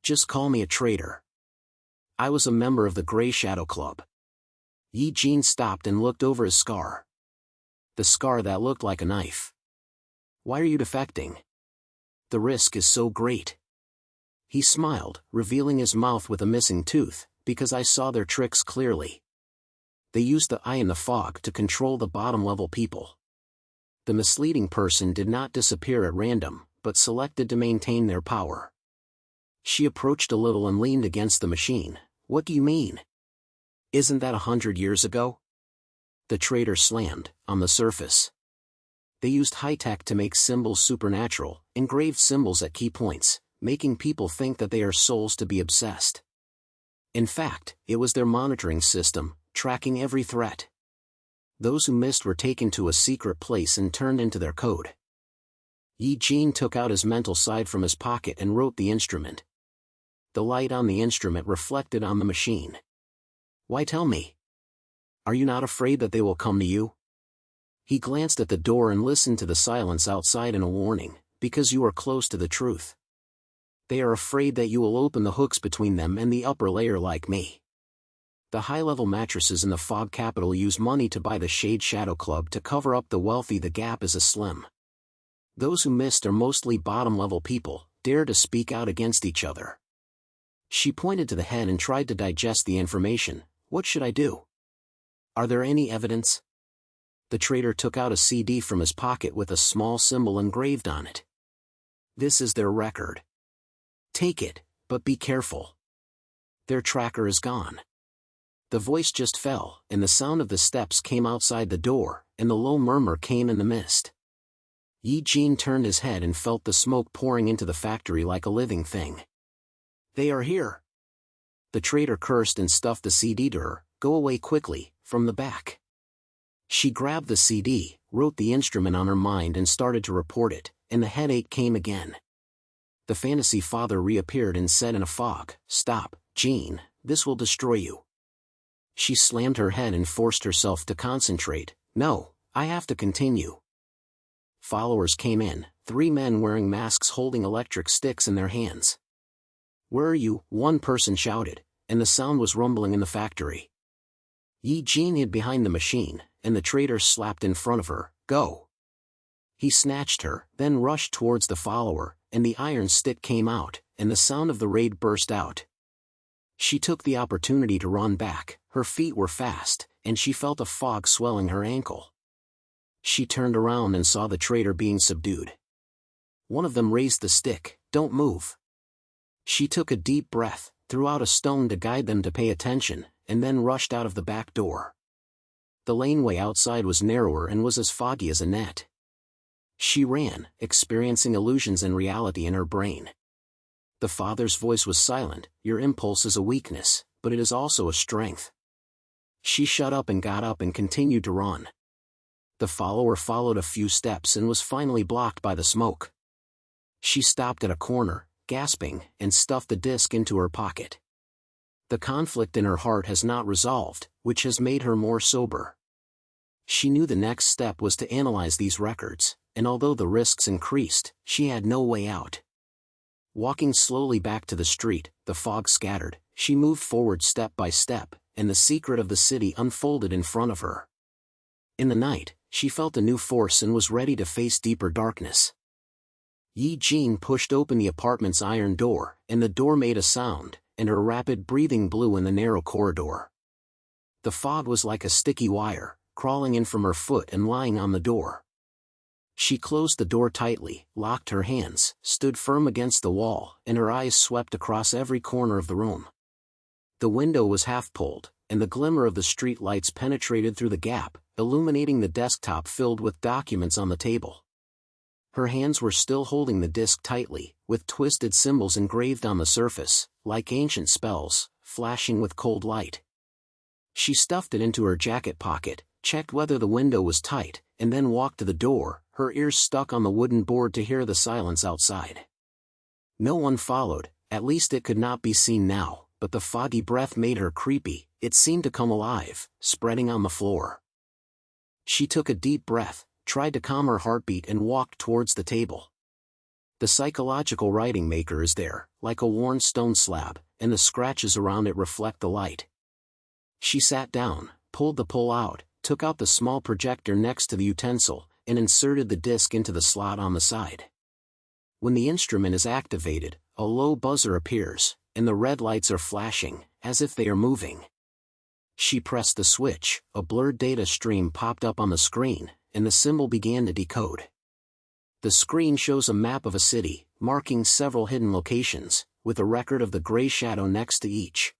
"Just call me a traitor. I was a member of the Gray Shadow Club." Yi Jin stopped and looked over his scar. The scar that looked like a knife. "Why are you defecting? The risk is so great." He smiled, revealing his mouth with a missing tooth, "Because I saw their tricks clearly. They used the eye in the fog to control the bottom-level people. The misleading person did not disappear at random, but selected to maintain their power." She approached a little and leaned against the machine. "What do you mean? Isn't that 100 years ago?" The traitor slammed, "On the surface. They used high-tech to make symbols supernatural, engraved symbols at key points, making people think that they are souls to be obsessed. In fact, it was their monitoring system, tracking every threat. Those who missed were taken to a secret place and turned into their code." Yi Jin took out his mental side from his pocket and wrote the instrument. The light on the instrument reflected on the machine. "Why tell me? Are you not afraid that they will come to you?" He glanced at the door and listened to the silence outside in a warning, "Because you are close to the truth. They are afraid that you will open the hooks between them and the upper layer like me. The high-level mattresses in the fog capital use money to buy the Shade Shadow Club to cover up the wealthy. The gap is a slim. Those who missed are mostly bottom-level people, dare to speak out against each other." She pointed to the head and tried to digest the information. "What should I do? Are there any evidence?" The traitor took out a CD from his pocket with a small symbol engraved on it. "This is their record. Take it, but be careful. Their tracker is gone." The voice just fell, and the sound of the steps came outside the door, and the low murmur came in the mist. Yi Jin turned his head and felt the smoke pouring into the factory like a living thing. "They are here." The traitor cursed and stuffed the CD to her. "Go away quickly, from the back." She grabbed the CD, wrote the instrument on her mind and started to report it, and the headache came again. The fantasy father reappeared and said in a fog, "Stop, Jean, this will destroy you." She slammed her head and forced herself to concentrate. "No, I have to continue." Followers came in, 3 men wearing masks holding electric sticks in their hands. "Where are you?" one person shouted, and the sound was rumbling in the factory. Yi Jin hid behind the machine, and the traitor slapped in front of her. "Go." He snatched her, then rushed towards the follower, and the iron stick came out, and the sound of the raid burst out. She took the opportunity to run back. Her feet were fast, and she felt a fog swelling her ankle. She turned around and saw the traitor being subdued. One of them raised the stick. "Don't move." She took a deep breath, threw out a stone to guide them to pay attention, and then rushed out of the back door. The laneway outside was narrower and was as foggy as a net. She ran, experiencing illusions and reality in her brain. The father's voice was silent. "Your impulse is a weakness, but it is also a strength." She shut up and got up and continued to run. The follower followed a few steps and was finally blocked by the smoke. She stopped at a corner, gasping, and stuffed the disc into her pocket. The conflict in her heart has not resolved, which has made her more sober. She knew the next step was to analyze these records, and although the risks increased, she had no way out. Walking slowly back to the street, the fog scattered, she moved forward step by step, and the secret of the city unfolded in front of her. In the night, she felt a new force and was ready to face deeper darkness. Yi Jin pushed open the apartment's iron door, and the door made a sound, and her rapid breathing blew in the narrow corridor. The fog was like a sticky wire, crawling in from her foot and lying on the door. She closed the door tightly, locked her hands, stood firm against the wall, and her eyes swept across every corner of the room. The window was half pulled, and the glimmer of the street lights penetrated through the gap, illuminating the desktop filled with documents on the table. Her hands were still holding the disk tightly, with twisted symbols engraved on the surface, like ancient spells, flashing with cold light. She stuffed it into her jacket pocket, checked whether the window was tight, and then walked to the door, her ears stuck on the wooden board to hear the silence outside. No one followed, at least it could not be seen now, but the foggy breath made her creepy. It seemed to come alive, spreading on the floor. She took a deep breath, tried to calm her heartbeat and walked towards the table. The psychological writing maker is there, like a worn stone slab, and the scratches around it reflect the light. She sat down, pulled the pull out, took out the small projector next to the utensil, and inserted the disc into the slot on the side. When the instrument is activated, a low buzzer appears, and the red lights are flashing, as if they are moving. She pressed the switch, a blurred data stream popped up on the screen, and the symbol began to decode. The screen shows a map of a city, marking several hidden locations, with a record of the gray shadow next to each.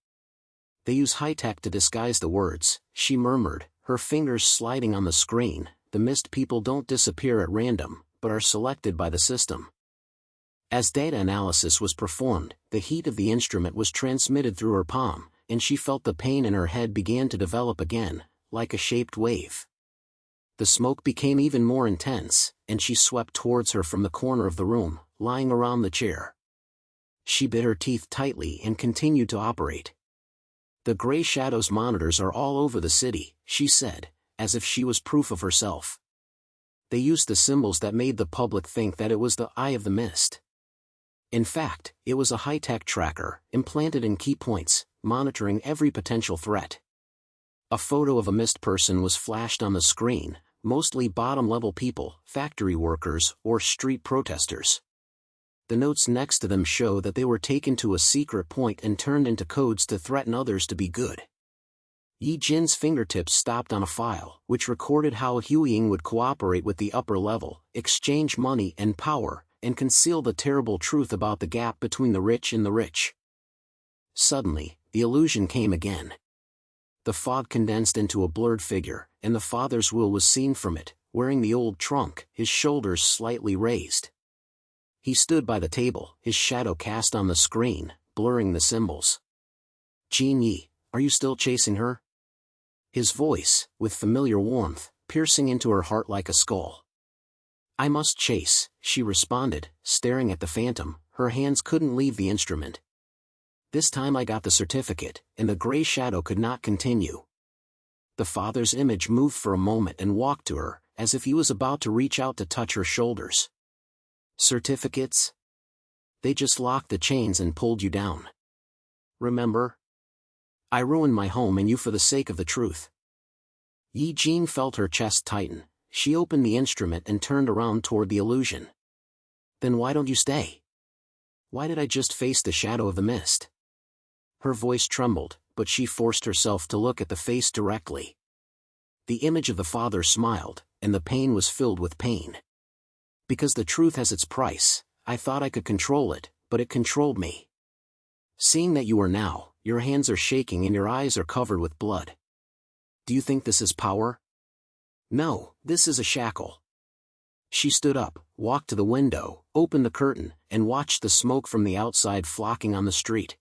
They use high-tech to disguise the words, she murmured, her fingers sliding on the screen. The mist people don't disappear at random, but are selected by the system. As data analysis was performed, the heat of the instrument was transmitted through her palm, and she felt the pain in her head began to develop again, like a shaped wave. The smoke became even more intense, and she swept towards her from the corner of the room, lying around the chair. She bit her teeth tightly and continued to operate. The gray shadow's monitors are all over the city, she said, as if she was proof of herself. They used the symbols that made the public think that it was the Eye of the Mist. In fact, it was a high-tech tracker, implanted in key points, monitoring every potential threat. A photo of a mist person was flashed on the screen, mostly bottom-level people, factory workers, or street protesters. The notes next to them show that they were taken to a secret point and turned into codes to threaten others to be good. Yi Jin's fingertips stopped on a file, which recorded how Huiying would cooperate with the upper level, exchange money and power, and conceal the terrible truth about the gap between the rich and the rich. Suddenly, the illusion came again. The fog condensed into a blurred figure, and the father's will was seen from it, wearing the old trunk, his shoulders slightly raised. He stood by the table, his shadow cast on the screen, blurring the symbols. "Jin Yi, are you still chasing her?" His voice, with familiar warmth, piercing into her heart like a skull. "I must chase," she responded, staring at the phantom. Her hands couldn't leave the instrument. "This time I got the certificate, and the gray shadow could not continue." The father's image moved for a moment and walked to her, as if he was about to reach out to touch her shoulders. "Certificates? They just locked the chains and pulled you down. Remember? I ruined my home and you for the sake of the truth." Yi Jin felt her chest tighten. She opened the instrument and turned around toward the illusion. "Then why don't you stay? Why did I just face the shadow of the mist?" Her voice trembled, but she forced herself to look at the face directly. The image of the father smiled, and the pain was filled with pain. "Because the truth has its price. I thought I could control it, but it controlled me. Seeing that you are now, your hands are shaking and your eyes are covered with blood. Do you think this is power? No, this is a shackle." She stood up, walked to the window, opened the curtain, and watched the smoke from the outside flocking on the street.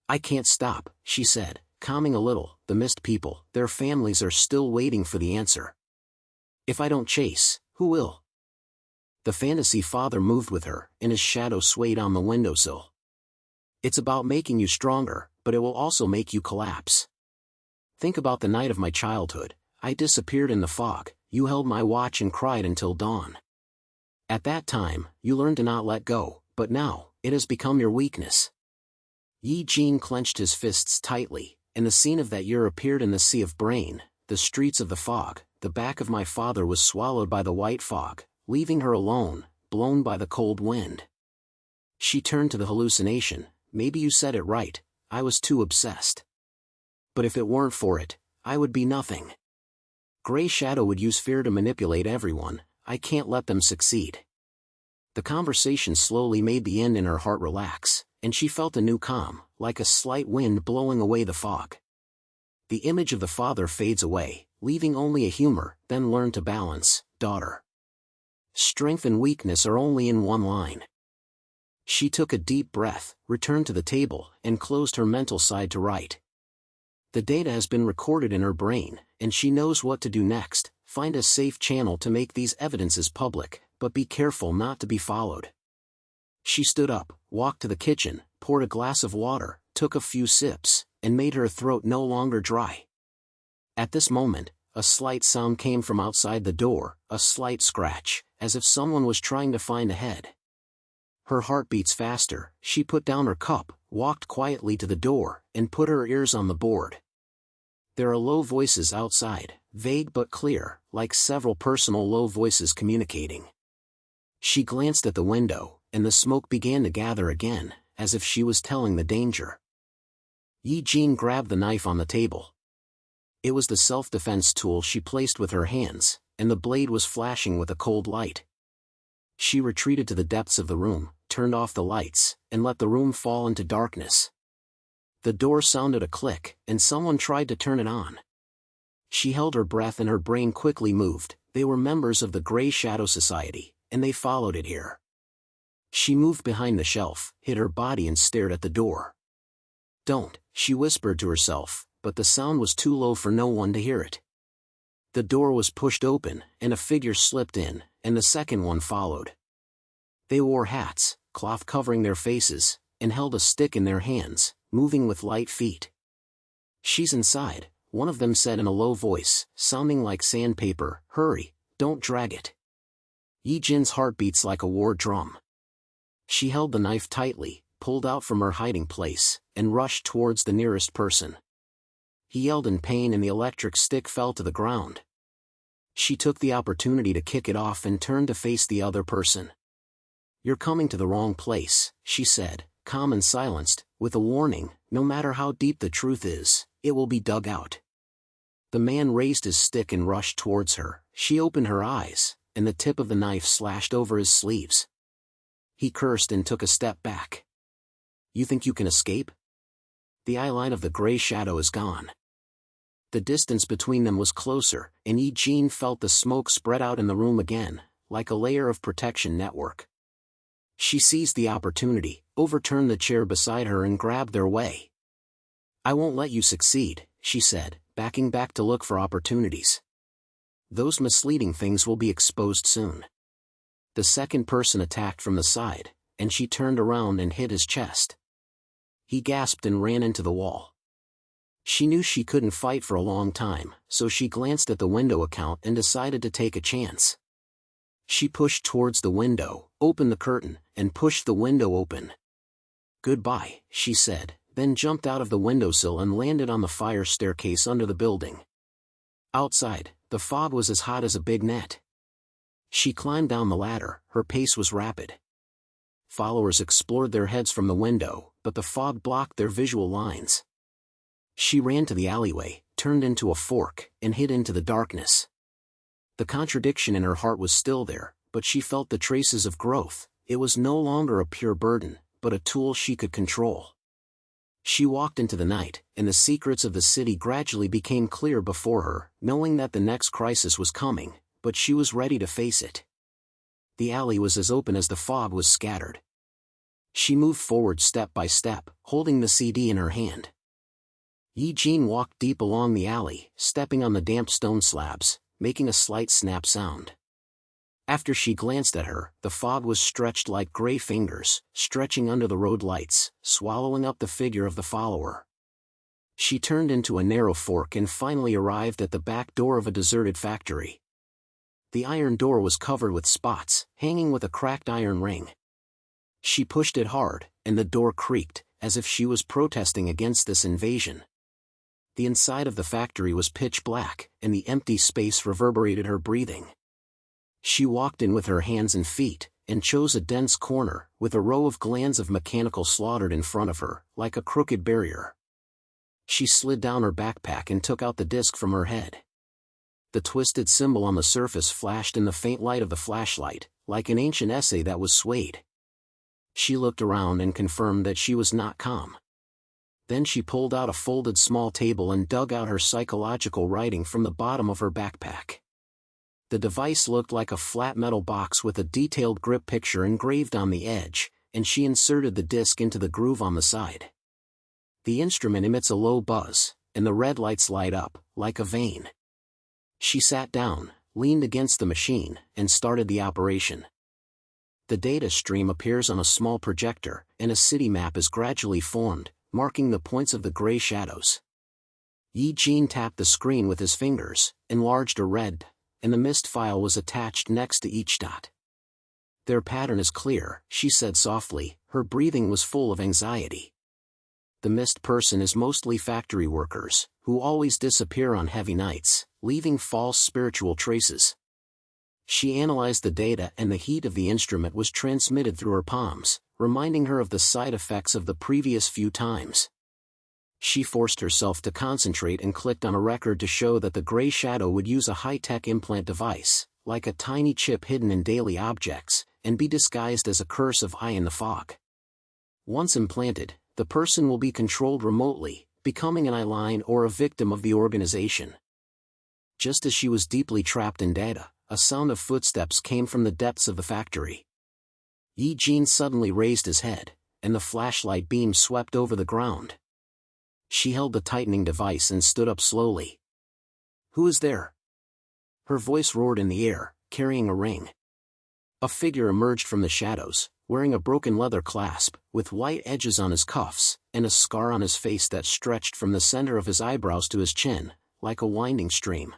"I can't stop," she said, calming a little. "The mist people, their families are still waiting for the answer. If I don't chase, who will?" The fantasy father moved with her, and his shadow swayed on the windowsill. "It's about making you stronger, but it will also make you collapse. Think about the night of my childhood. I disappeared in the fog, you held my watch and cried until dawn. At that time, you learned to not let go, but now, it has become your weakness. Yi Jin clenched his fists tightly, and the scene of that year appeared in the sea of brain, the streets of the fog. The back of my father was swallowed by the white fog, leaving her alone, blown by the cold wind. She turned to the hallucination. Maybe you said it right, I was too obsessed. But if it weren't for it, I would be nothing. Gray Shadow would use fear to manipulate everyone, I can't let them succeed. The conversation slowly made the end in her heart relax, and she felt a new calm, like a slight wind blowing away the fog. The image of the father fades away, leaving only a humor. Then learn to balance, daughter. Strength and weakness are only in one line. She took a deep breath, returned to the table, and closed her mental side to write. The data has been recorded in her brain, and she knows what to do next. Find a safe channel to make these evidences public, but be careful not to be followed. She stood up, walked to the kitchen, poured a glass of water, took a few sips, and made her throat no longer dry. At this moment, a slight sound came from outside the door, a slight scratch, as if someone was trying to find a head. Her heart beats faster. She put down her cup, walked quietly to the door, and put her ears on the board. There are low voices outside, vague but clear, like several personal low voices communicating. She glanced at the window, and the smoke began to gather again, as if she was telling the danger. Yi Jin grabbed the knife on the table. It was the self-defense tool she placed with her hands, and the blade was flashing with a cold light. She retreated to the depths of the room, turned off the lights, and let the room fall into darkness. The door sounded a click, and someone tried to turn it on. She held her breath and her brain quickly moved. They were members of the Gray Shadow Society, and they followed it here. She moved behind the shelf, hid her body and stared at the door. Don't, she whispered to herself, but the sound was too low for no one to hear it. The door was pushed open, and a figure slipped in, and the second one followed. They wore hats, cloth covering their faces, and held a stick in their hands, moving with light feet. She's inside, one of them said in a low voice, sounding like sandpaper. Hurry, don't drag it. Yi Jin's heart beats like a war drum. She held the knife tightly, pulled out from her hiding place, and rushed towards the nearest person. He yelled in pain and the electric stick fell to the ground. She took the opportunity to kick it off and turned to face the other person. You're coming to the wrong place, she said, calm and silenced, with a warning, no matter how deep the truth is, it will be dug out. The man raised his stick and rushed towards her. She opened her eyes, and the tip of the knife slashed over his sleeves. He cursed and took a step back. You think you can escape? The eyeline of the Gray Shadow is gone. The distance between them was closer, and Yi Jin felt the smoke spread out in the room again, like a layer of protection network. She seized the opportunity, overturned the chair beside her and grabbed their way. I won't let you succeed, she said, backing back to look for opportunities. Those misleading things will be exposed soon. The second person attacked from the side, and she turned around and hit his chest. He gasped and ran into the wall. She knew she couldn't fight for a long time, so she glanced at the window account and decided to take a chance. She pushed towards the window, opened the curtain, and pushed the window open. Goodbye, she said, then jumped out of the windowsill and landed on the fire staircase under the building. Outside, the fog was as hot as a big net. She climbed down the ladder, her pace was rapid. Followers explored their heads from the window, but the fog blocked their visual lines. She ran to the alleyway, turned into a fork, and hid into the darkness. The contradiction in her heart was still there, but she felt the traces of growth. It was no longer a pure burden, but a tool she could control. She walked into the night, and the secrets of the city gradually became clear before her, knowing that the next crisis was coming, but she was ready to face it. The alley was as open as the fog was scattered. She moved forward step by step, holding the CD in her hand. Yi Jin walked deep along the alley, stepping on the damp stone slabs, making a slight snap sound. After she glanced at her, the fog was stretched like gray fingers, stretching under the road lights, swallowing up the figure of the follower. She turned into a narrow fork and finally arrived at the back door of a deserted factory. The iron door was covered with spots, hanging with a cracked iron ring. She pushed it hard, and the door creaked, as if she was protesting against this invasion. The inside of the factory was pitch black, and the empty space reverberated her breathing. She walked in with her hands and feet, and chose a dense corner, with a row of glands of mechanical slaughtered in front of her, like a crooked barrier. She slid down her backpack and took out the disc from her head. The twisted symbol on the surface flashed in the faint light of the flashlight, like an ancient essay that was swayed. She looked around and confirmed that she was not calm. Then she pulled out a folded small table and dug out her psychological writing from the bottom of her backpack. The device looked like a flat metal box with a detailed grip picture engraved on the edge, and she inserted the disc into the groove on the side. The instrument emits a low buzz, and the red lights light up, like a vein. She sat down, leaned against the machine, and started the operation. The data stream appears on a small projector, and a city map is gradually formed, marking the points of the gray shadows. Eugene tapped the screen with his fingers, enlarged a red, and the mist file was attached next to each dot. "Their pattern is clear," she said softly. Her breathing was full of anxiety. "The mist person is mostly factory workers, who always disappear on heavy nights, leaving false spiritual traces." She analyzed the data, and the heat of the instrument was transmitted through her palms, reminding her of the side effects of the previous few times. She forced herself to concentrate and clicked on a record to show that the gray shadow would use a high-tech implant device, like a tiny chip hidden in daily objects, and be disguised as a curse of eye in the fog. Once implanted, the person will be controlled remotely, becoming an eyeline or a victim of the organization. Just as she was deeply trapped in data, a sound of footsteps came from the depths of the factory. Eugene suddenly raised his head, and the flashlight beam swept over the ground. She held the tightening device and stood up slowly. "Who is there?" Her voice roared in the air, carrying a ring. A figure emerged from the shadows, wearing a broken leather clasp, with white edges on his cuffs, and a scar on his face that stretched from the center of his eyebrows to his chin, like a winding stream.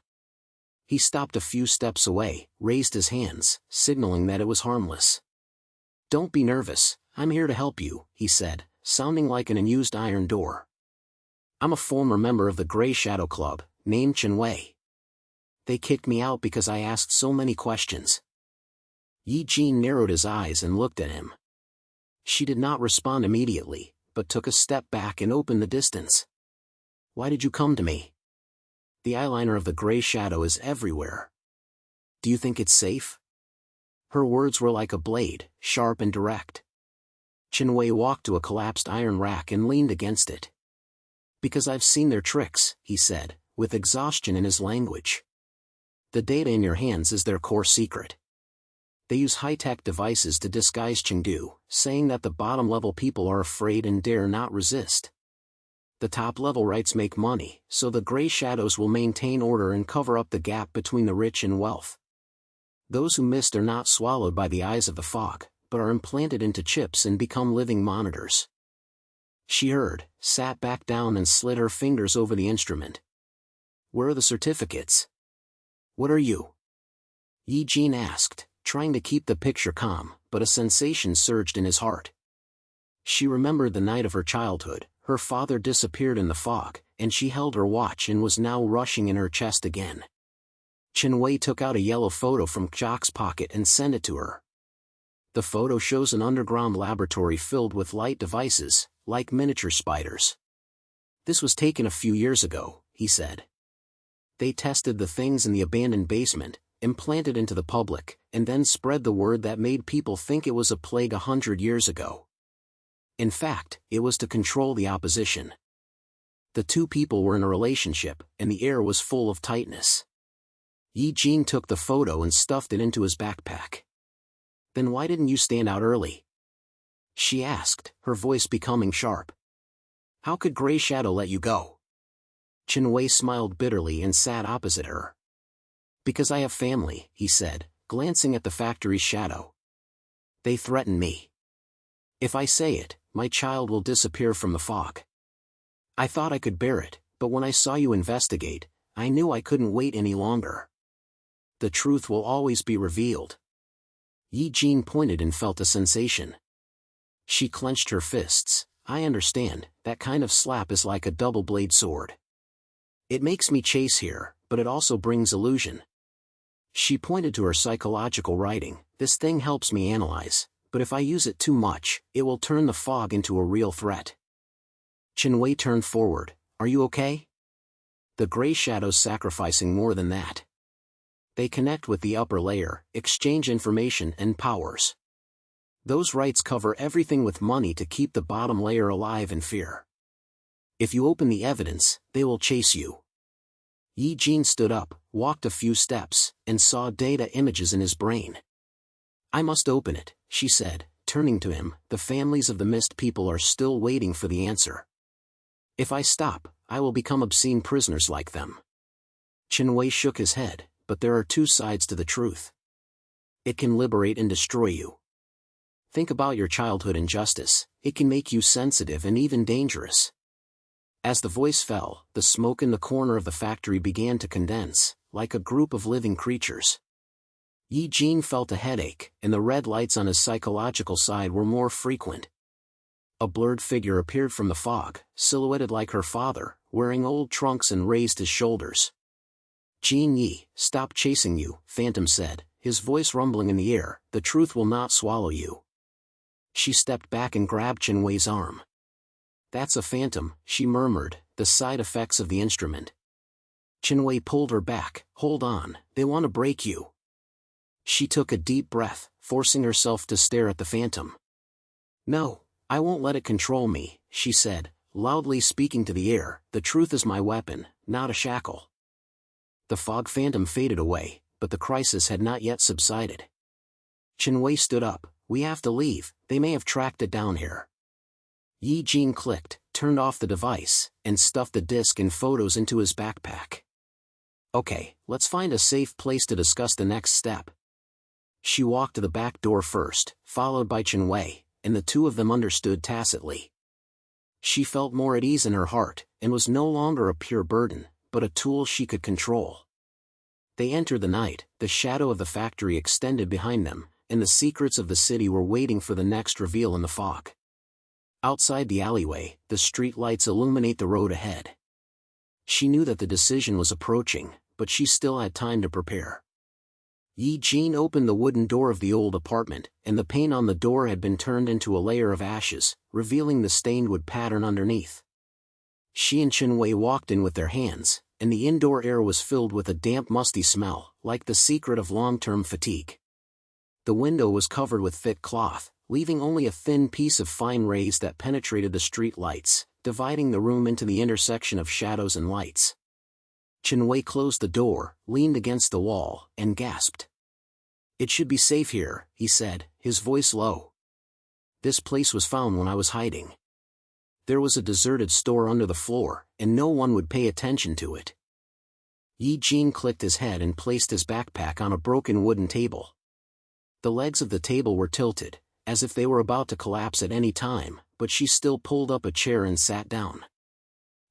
He stopped a few steps away, raised his hands, signaling that it was harmless. "Don't be nervous, I'm here to help you," he said, sounding like an unused iron door. "I'm a former member of the Gray Shadow Club, named Chenwei. They kicked me out because I asked so many questions." Eugene narrowed his eyes and looked at him. She did not respond immediately, but took a step back and opened the distance. "Why did you come to me? The eyeliner of the gray shadow is everywhere. Do you think it's safe?" Her words were like a blade, sharp and direct. Chenwei walked to a collapsed iron rack and leaned against it. "Because I've seen their tricks," he said, with exhaustion in his language. "The data in your hands is their core secret. They use high-tech devices to disguise Chengdu, saying that the bottom-level people are afraid and dare not resist. The top-level rights make money, so the gray shadows will maintain order and cover up the gap between the rich and wealth. Those who missed are not swallowed by the eyes of the fog, but are implanted into chips and become living monitors." She heard, sat back down and slid her fingers over the instrument. "Where are the certificates?" "What are you?" Eugene asked, trying to keep the picture calm, but a sensation surged in his heart. She remembered the night of her childhood. Her father disappeared in the fog, and she held her watch and was now rushing in her chest again. Chenwei took out a yellow photo from Jock's pocket and sent it to her. The photo shows an underground laboratory filled with light devices, like miniature spiders. "This was taken a few years ago," he said. "They tested the things in the abandoned basement, implanted into the public, and then spread the word that made people think it was a plague 100 years ago. In fact, it was to control the opposition. The two people were in a relationship, and the air was full of tightness." Eugene took the photo and stuffed it into his backpack. "Then why didn't you stand out early?" she asked, her voice becoming sharp. "How could Gray Shadow let you go?" Chenwei smiled bitterly and sat opposite her. "Because I have family," he said, glancing at the factory's shadow. "They threaten me. If I say it, my child will disappear from the fog. I thought I could bear it, but when I saw you investigate, I knew I couldn't wait any longer." the truth will always be revealed. Yi Jin pointed and felt a sensation. She clenched her fists. I understand, that kind of slap is like a double-blade sword. It makes me chase here, but it also brings illusion. She pointed to her psychological writing. This thing helps me analyze, but if I use it too much, it will turn the fog into a real threat. Chinwei turned forward. Are you okay? The gray shadows sacrificing more than that. They connect with the upper layer, exchange information and powers. Those rights cover everything with money to keep the bottom layer alive in fear. If you open the evidence, they will chase you. Yi Jin stood up, walked a few steps, and saw data images in his brain. I must open it, she said, turning to him. The families of the missed people are still waiting for the answer. If I stop, I will become obscene prisoners like them. Chinwei shook his head, but there are two sides to the truth. It can liberate and destroy you. Think about your childhood injustice. It can make you sensitive and even dangerous. As the voice fell, the smoke in the corner of the factory began to condense, like a group of living creatures. Yi Jin felt a headache, and the red lights on his psychological side were more frequent. A blurred figure appeared from the fog, silhouetted like her father, wearing old trunks and raised his shoulders. Jin Yi, stop chasing you, Phantom said, his voice rumbling in the air. The truth will not swallow you. She stepped back and grabbed Chinwei's arm. That's a phantom, she murmured, the side effects of the instrument. Chinwei pulled her back. Hold on, they want to break you. She took a deep breath, forcing herself to stare at the phantom. No, I won't let it control me, she said, loudly speaking to the air. The truth is my weapon, not a shackle. The fog phantom faded away, but the crisis had not yet subsided. Chinwei stood up. We have to leave, they may have tracked it down here. Yi Jin clicked, turned off the device, and stuffed the disk and photos into his backpack. Okay, let's find a safe place to discuss the next step. She walked to the back door first, followed by Chinwei, and the two of them understood tacitly. She felt more at ease in her heart, and was no longer a pure burden, but a tool she could control. They entered the night. The shadow of the factory extended behind them, and the secrets of the city were waiting for the next reveal in the fog. Outside the alleyway, the street lights illuminate the road ahead. She knew that the decision was approaching, but she still had time to prepare. Yi Jin opened the wooden door of the old apartment, and the paint on the door had been turned into a layer of ashes, revealing the stained wood pattern underneath. She and Chinwei walked in with their hands, and the indoor air was filled with a damp musty smell, like the secret of long-term fatigue. The window was covered with thick cloth, leaving only a thin piece of fine rays that penetrated the street lights, dividing the room into the intersection of shadows and lights. Chinwei closed the door, leaned against the wall, and gasped. It should be safe here, he said, his voice low. This place was found when I was hiding. There was a deserted store under the floor, and no one would pay attention to it. Yi Jin clicked his head and placed his backpack on a broken wooden table. The legs of the table were tilted, as if they were about to collapse at any time, but she still pulled up a chair and sat down.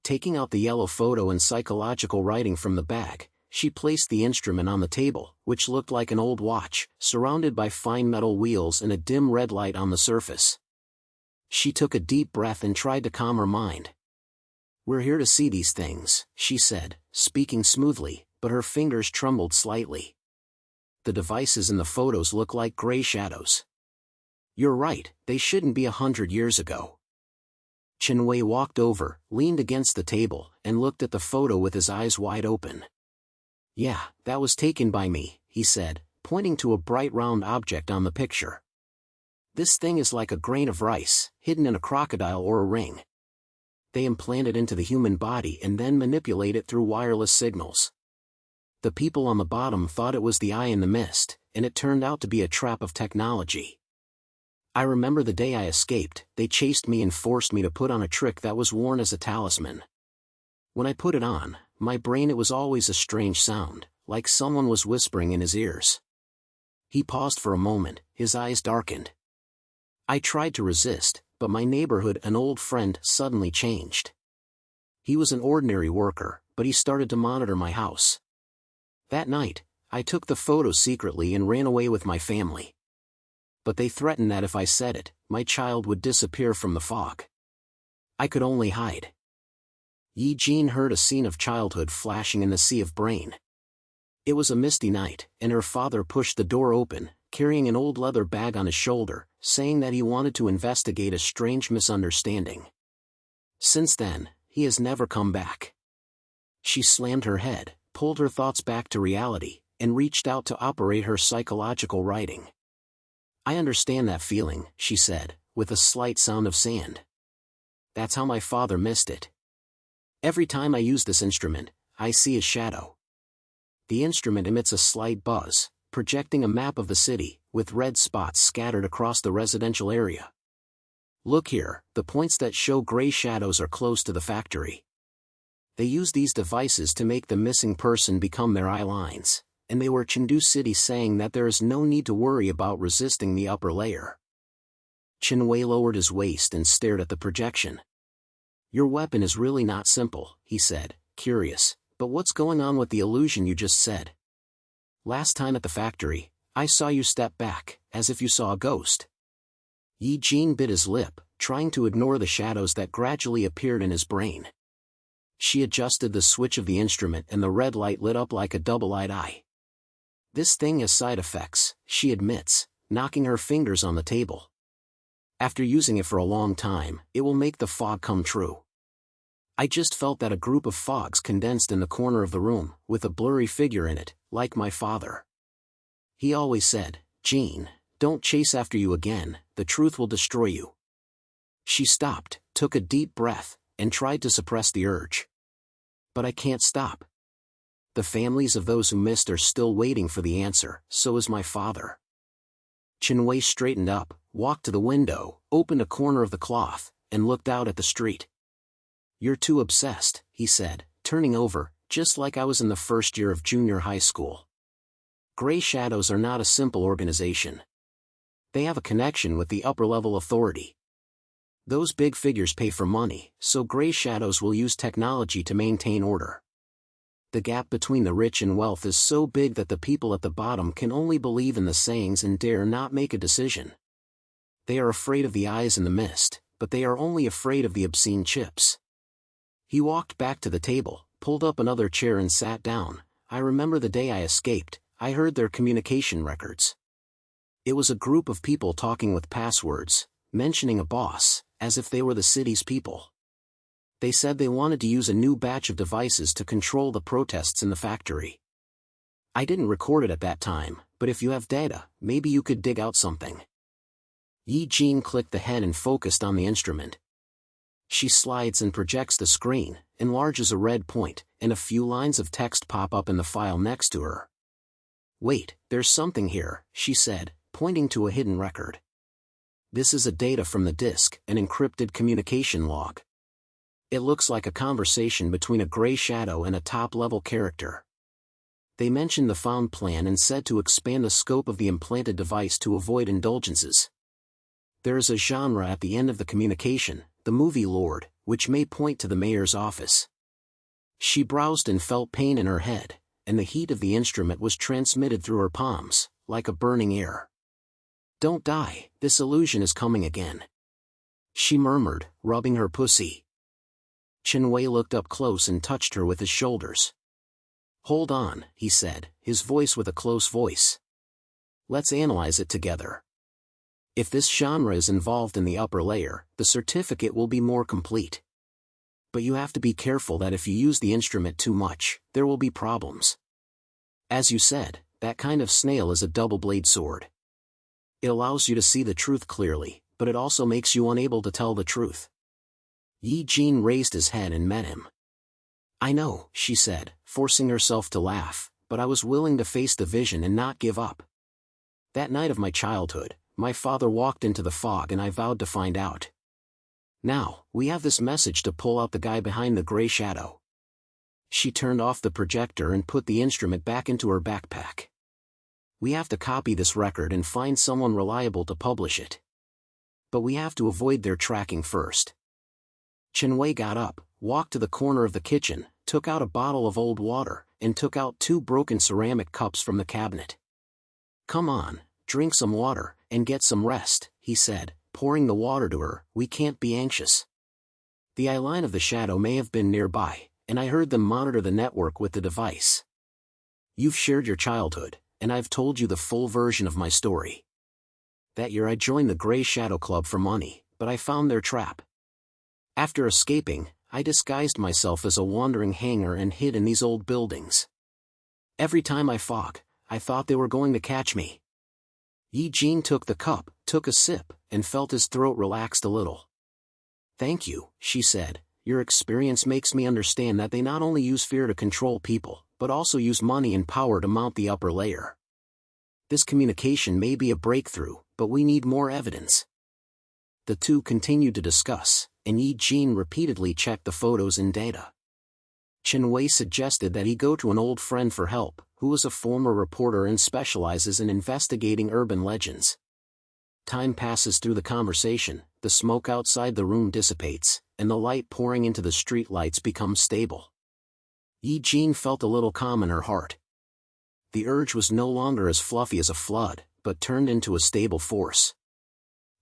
Taking out the yellow photo and psychological writing from the bag, she placed the instrument on the table, which looked like an old watch, surrounded by fine metal wheels and a dim red light on the surface. She took a deep breath and tried to calm her mind. We're here to see these things, she said, speaking smoothly, but her fingers trembled slightly. The devices in the photos look like gray shadows. You're right, they shouldn't be 100 years ago. Chinwei walked over, leaned against the table, and looked at the photo with his eyes wide open. Yeah, that was taken by me, he said, pointing to a bright round object on the picture. This thing is like a grain of rice, hidden in a crocodile or a ring. They implant it into the human body and then manipulate it through wireless signals. The people on the bottom thought it was the eye in the mist, and it turned out to be a trap of technology. I remember the day I escaped. They chased me and forced me to put on a trick that was worn as a talisman. When I put it on, my brain it was always a strange sound, like someone was whispering in his ears. He paused for a moment, his eyes darkened. I tried to resist, but my neighborhood, an old friend, suddenly changed. He was an ordinary worker, but he started to monitor my house. That night, I took the photo secretly and ran away with my family. But they threatened that if I said it, my child would disappear from the fog. I could only hide. Yi Jean heard a scene of childhood flashing in the sea of brain. It was a misty night, and her father pushed the door open, carrying an old leather bag on his shoulder, saying that he wanted to investigate a strange misunderstanding. Since then, he has never come back. She slammed her head, pulled her thoughts back to reality, and reached out to operate her psychological writing. I understand that feeling, she said, with a slight sound of sand. That's how my father missed it. Every time I use this instrument, I see his shadow. The instrument emits a slight buzz, projecting a map of the city, with red spots scattered across the residential area. Look here, the points that show gray shadows are close to the factory. They use these devices to make the missing person become their eye lines, and they were Chengdu City saying that there is no need to worry about resisting the upper layer. Chinwei lowered his waist and stared at the projection. Your weapon is really not simple, he said, curious, but what's going on with the illusion you just said? Last time at the factory, I saw you step back, as if you saw a ghost. Yi Jean bit his lip, trying to ignore the shadows that gradually appeared in his brain. She adjusted the switch of the instrument and the red light lit up like a double-eyed eye. This thing has side effects, she admits, knocking her fingers on the table. After using it for a long time, it will make the fog come true. I just felt that a group of fogs condensed in the corner of the room, with a blurry figure in it, like my father. He always said, Jean, don't chase after you again, the truth will destroy you. She stopped, took a deep breath, and tried to suppress the urge. But I can't stop. The families of those who missed are still waiting for the answer, so is my father. Chinwei straightened up, walked to the window, opened a corner of the cloth, and looked out at the street. You're too obsessed, he said, turning over, just like I was in the first year of junior high school. Gray shadows are not a simple organization. They have a connection with the upper-level authority. Those big figures pay for money, so gray shadows will use technology to maintain order. The gap between the rich and wealth is so big that the people at the bottom can only believe in the sayings and dare not make a decision. They are afraid of the eyes in the mist, but they are only afraid of the obscene chips. He walked back to the table, pulled up another chair and sat down. I remember the day I escaped, I heard their communication records. It was a group of people talking with passwords, mentioning a boss, as if they were the city's people. They said they wanted to use a new batch of devices to control the protests in the factory. I didn't record it at that time, but if you have data, maybe you could dig out something. Yi Jean clicked the head and focused on the instrument. She slides and projects the screen, enlarges a red point, and a few lines of text pop up in the file next to her. Wait, there's something here, she said, pointing to a hidden record. This is a data from the disk, an encrypted communication log. It looks like a conversation between a gray shadow and a top-level character. They mentioned the found plan and said to expand the scope of the implanted device to avoid indulgences. There is a genre at the end of the communication, the movie Lord, which may point to the mayor's office. She browsed and felt pain in her head, and the heat of the instrument was transmitted through her palms, like a burning air. Don't die, this illusion is coming again. She murmured, rubbing her pussy. Chinwei looked up close and touched her with his shoulders. Hold on, he said, his voice with a close voice. Let's analyze it together. If this genre is involved in the upper layer, the certificate will be more complete. But you have to be careful that if you use the instrument too much, there will be problems. As you said, that kind of snail is a double-blade sword. It allows you to see the truth clearly, but it also makes you unable to tell the truth. Yi Jean raised his head and met him. I know, she said, forcing herself to laugh, but I was willing to face the vision and not give up. That night of my childhood, my father walked into the fog and I vowed to find out. Now, we have this message to pull out the guy behind the gray shadow. She turned off the projector and put the instrument back into her backpack. We have to copy this record and find someone reliable to publish it. But we have to avoid their tracking first. Chinwei got up, walked to the corner of the kitchen, took out a bottle of old water, and took out 2 broken ceramic cups from the cabinet. "Come on, drink some water, and get some rest," he said, pouring the water to her. "We can't be anxious." The eyeline of the shadow may have been nearby, and I heard them monitor the network with the device. "You've shared your childhood, and I've told you the full version of my story. That year I joined the Grey Shadow Club for money, but I found their trap. After escaping, I disguised myself as a wandering hanger and hid in these old buildings. Every time I fought, I thought they were going to catch me." Yi Jin took the cup, took a sip, and felt his throat relaxed a little. "Thank you," she said. "Your experience makes me understand that they not only use fear to control people, but also use money and power to mount the upper layer. This communication may be a breakthrough, but we need more evidence." The two continued to discuss, and Yi Jin repeatedly checked the photos and data. Chen Wei suggested that he go to an old friend for help, who was a former reporter and specializes in investigating urban legends. Time passes through the conversation, the smoke outside the room dissipates, and the light pouring into the street lights becomes stable. Yi Jin felt a little calm in her heart. The urge was no longer as fluffy as a flood, but turned into a stable force.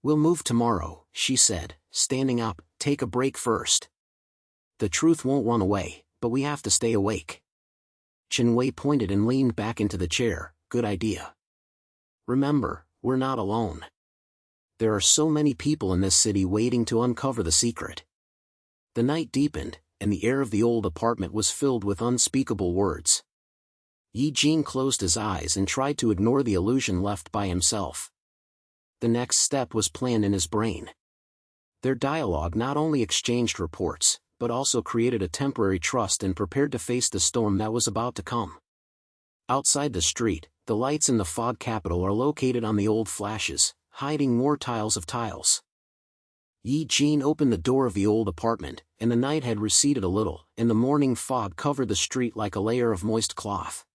"We'll move tomorrow," she said, standing up. "Take a break first. The truth won't run away, but we have to stay awake." Chen Wei pointed and leaned back into the chair. "Good idea. Remember, we're not alone. There are so many people in this city waiting to uncover the secret." The night deepened, and the air of the old apartment was filled with unspeakable words. Yi Jin closed his eyes and tried to ignore the illusion left by himself. The next step was planned in his brain. Their dialogue not only exchanged reports, but also created a temporary trust and prepared to face the storm that was about to come. Outside the street, the lights in the fog capital are located on the old flashes, hiding more tiles of tiles. Yi Jin opened the door of the old apartment, and the night had receded a little, and the morning fog covered the street like a layer of moist cloth.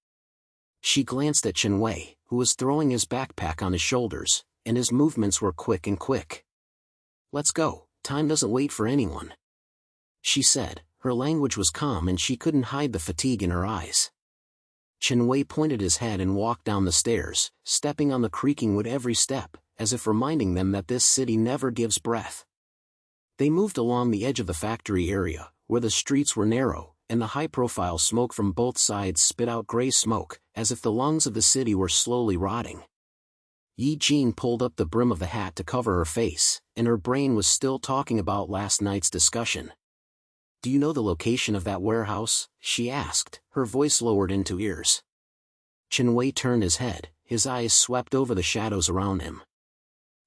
She glanced at Chen Wei, who was throwing his backpack on his shoulders, and his movements were quick and quick. "Let's go, time doesn't wait for anyone," she said. Her language was calm and she couldn't hide the fatigue in her eyes. Chen Wei pointed his head and walked down the stairs, stepping on the creaking wood every step, as if reminding them that this city never gives breath. They moved along the edge of the factory area, where the streets were narrow, and the high-profile smoke from both sides spit out gray smoke, as if the lungs of the city were slowly rotting. Yi Jin pulled up the brim of the hat to cover her face, and her brain was still talking about last night's discussion. "Do you know the location of that warehouse?" she asked, her voice lowered into ears. Chen Wei turned his head, his eyes swept over the shadows around him.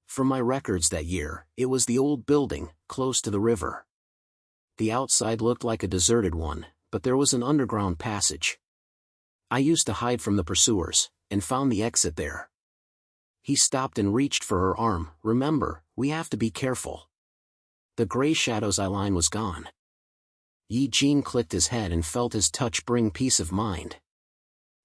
"From my records that year, it was the old building, close to the river. The outside looked like a deserted one, but there was an underground passage. I used to hide from the pursuers, and found the exit there." He stopped and reached for her arm. "Remember, we have to be careful." The gray shadow's eyeline was gone. Yi Jin clicked his head and felt his touch bring peace of mind.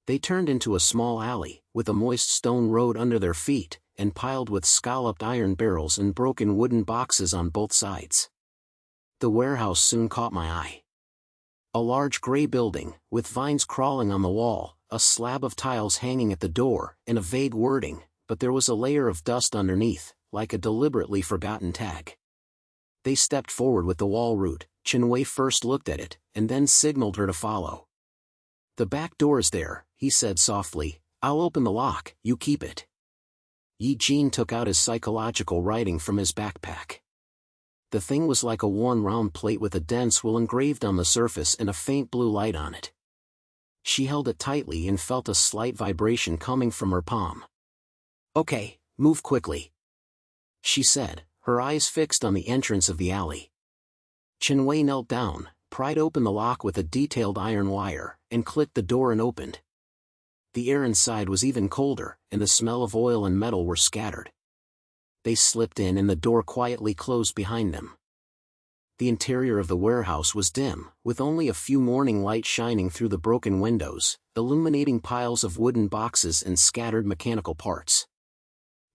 They turned into a small alley, with a moist stone road under their feet, and piled with scalloped iron barrels and broken wooden boxes on both sides. The warehouse soon caught my eye. A large gray building, with vines crawling on the wall, a slab of tiles hanging at the door, and a vague wording, but there was a layer of dust underneath, like a deliberately forgotten tag. They stepped forward with the wall route. Chen Wei first looked at it, and then signaled her to follow. "The back door is there," he said softly. "I'll open the lock, you keep it." Yi Jin took out his psychological writing from his backpack. The thing was like a worn round plate with a dense will engraved on the surface and a faint blue light on it. She held it tightly and felt a slight vibration coming from her palm. "Okay, move quickly," she said, her eyes fixed on the entrance of the alley. Chen Wei knelt down, pried open the lock with a detailed iron wire, and clicked the door and opened. The air inside was even colder, and the smell of oil and metal were scattered. They slipped in and the door quietly closed behind them. The interior of the warehouse was dim, with only a few morning lights shining through the broken windows, illuminating piles of wooden boxes and scattered mechanical parts.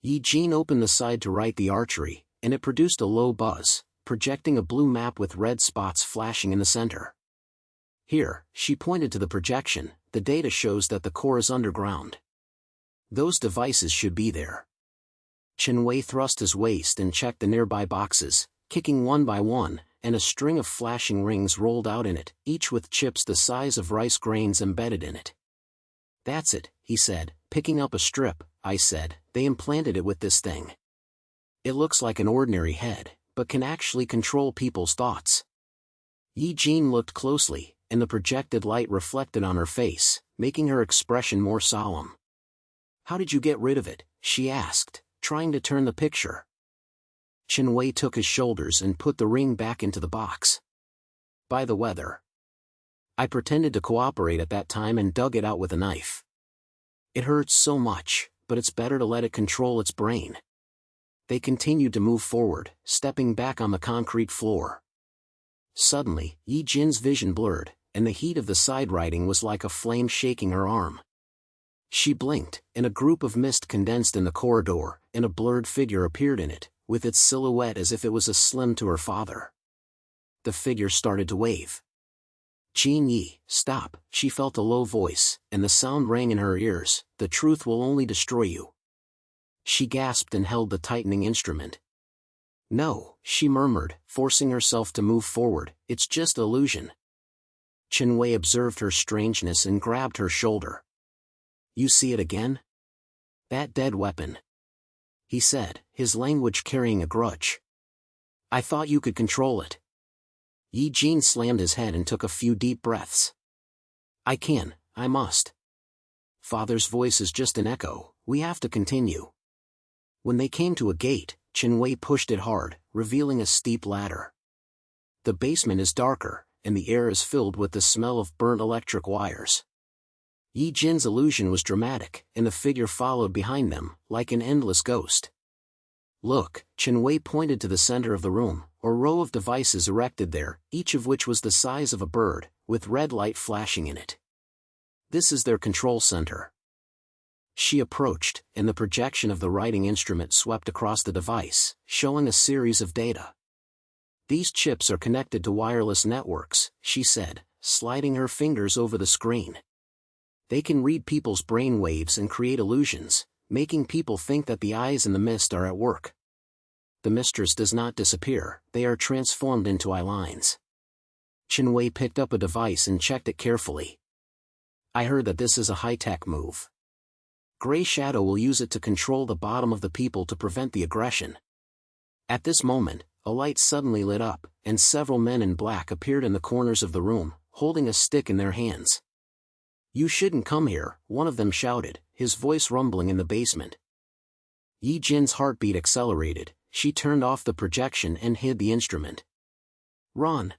Yi Jin opened the side to right the archery, and it produced a low buzz, projecting a blue map with red spots flashing in the center. Here, she pointed to the projection, the data shows that the core is underground. Those devices should be there. Chinwei thrust his waist and checked the nearby boxes, kicking one by one, and a string of flashing rings rolled out in it, each with chips the size of rice grains embedded in it. That's it, he said, picking up a strip. I said, they implanted it with this thing. It looks like an ordinary head, but can actually control people's thoughts. Yi Jin looked closely, and the projected light reflected on her face, making her expression more solemn. How did you get rid of it? She asked, trying to turn the picture. Chinwei took his shoulders and put the ring back into the box. By the weather. I pretended to cooperate at that time and dug it out with a knife. It hurts so much, but it's better to let it control its brain. They continued to move forward, stepping back on the concrete floor. Suddenly, Yi Jin's vision blurred, and the heat of the side writing was like a flame shaking her arm. She blinked, and a group of mist condensed in the corridor, and a blurred figure appeared in it, with its silhouette as if it was a slim to her father. The figure started to wave. Jin Yi, stop, she felt a low voice, and the sound rang in her ears, the truth will only destroy you. She gasped and held the tightening instrument. No, she murmured, forcing herself to move forward, it's just illusion. Chinwei observed her strangeness and grabbed her shoulder. You see it again? That dead weapon. He said, his language carrying a grudge. I thought you could control it. Yi Jin slammed his head and took a few deep breaths. I must. Father's voice is just an echo, we have to continue. When they came to a gate, Chinwei pushed it hard, revealing a steep ladder. The basement is darker, and the air is filled with the smell of burnt electric wires. Yi Jin's illusion was dramatic, and the figure followed behind them, like an endless ghost. Look, Chinwei pointed to the center of the room, a row of devices erected there, each of which was the size of a bird, with red light flashing in it. This is their control center. She approached, and the projection of the writing instrument swept across the device, showing a series of data. These chips are connected to wireless networks, she said, sliding her fingers over the screen. They can read people's brain waves and create illusions, making people think that the eyes in the mist are at work. The mistress does not disappear, they are transformed into eye lines. Chinwei picked up a device and checked it carefully. I heard that this is a high-tech move. Gray Shadow will use it to control the bottom of the people to prevent the aggression. At this moment, a light suddenly lit up, and several men in black appeared in the corners of the room, holding a stick in their hands. You shouldn't come here, one of them shouted, his voice rumbling in the basement. Yi Jin's heartbeat accelerated, she turned off the projection and hid the instrument. Run!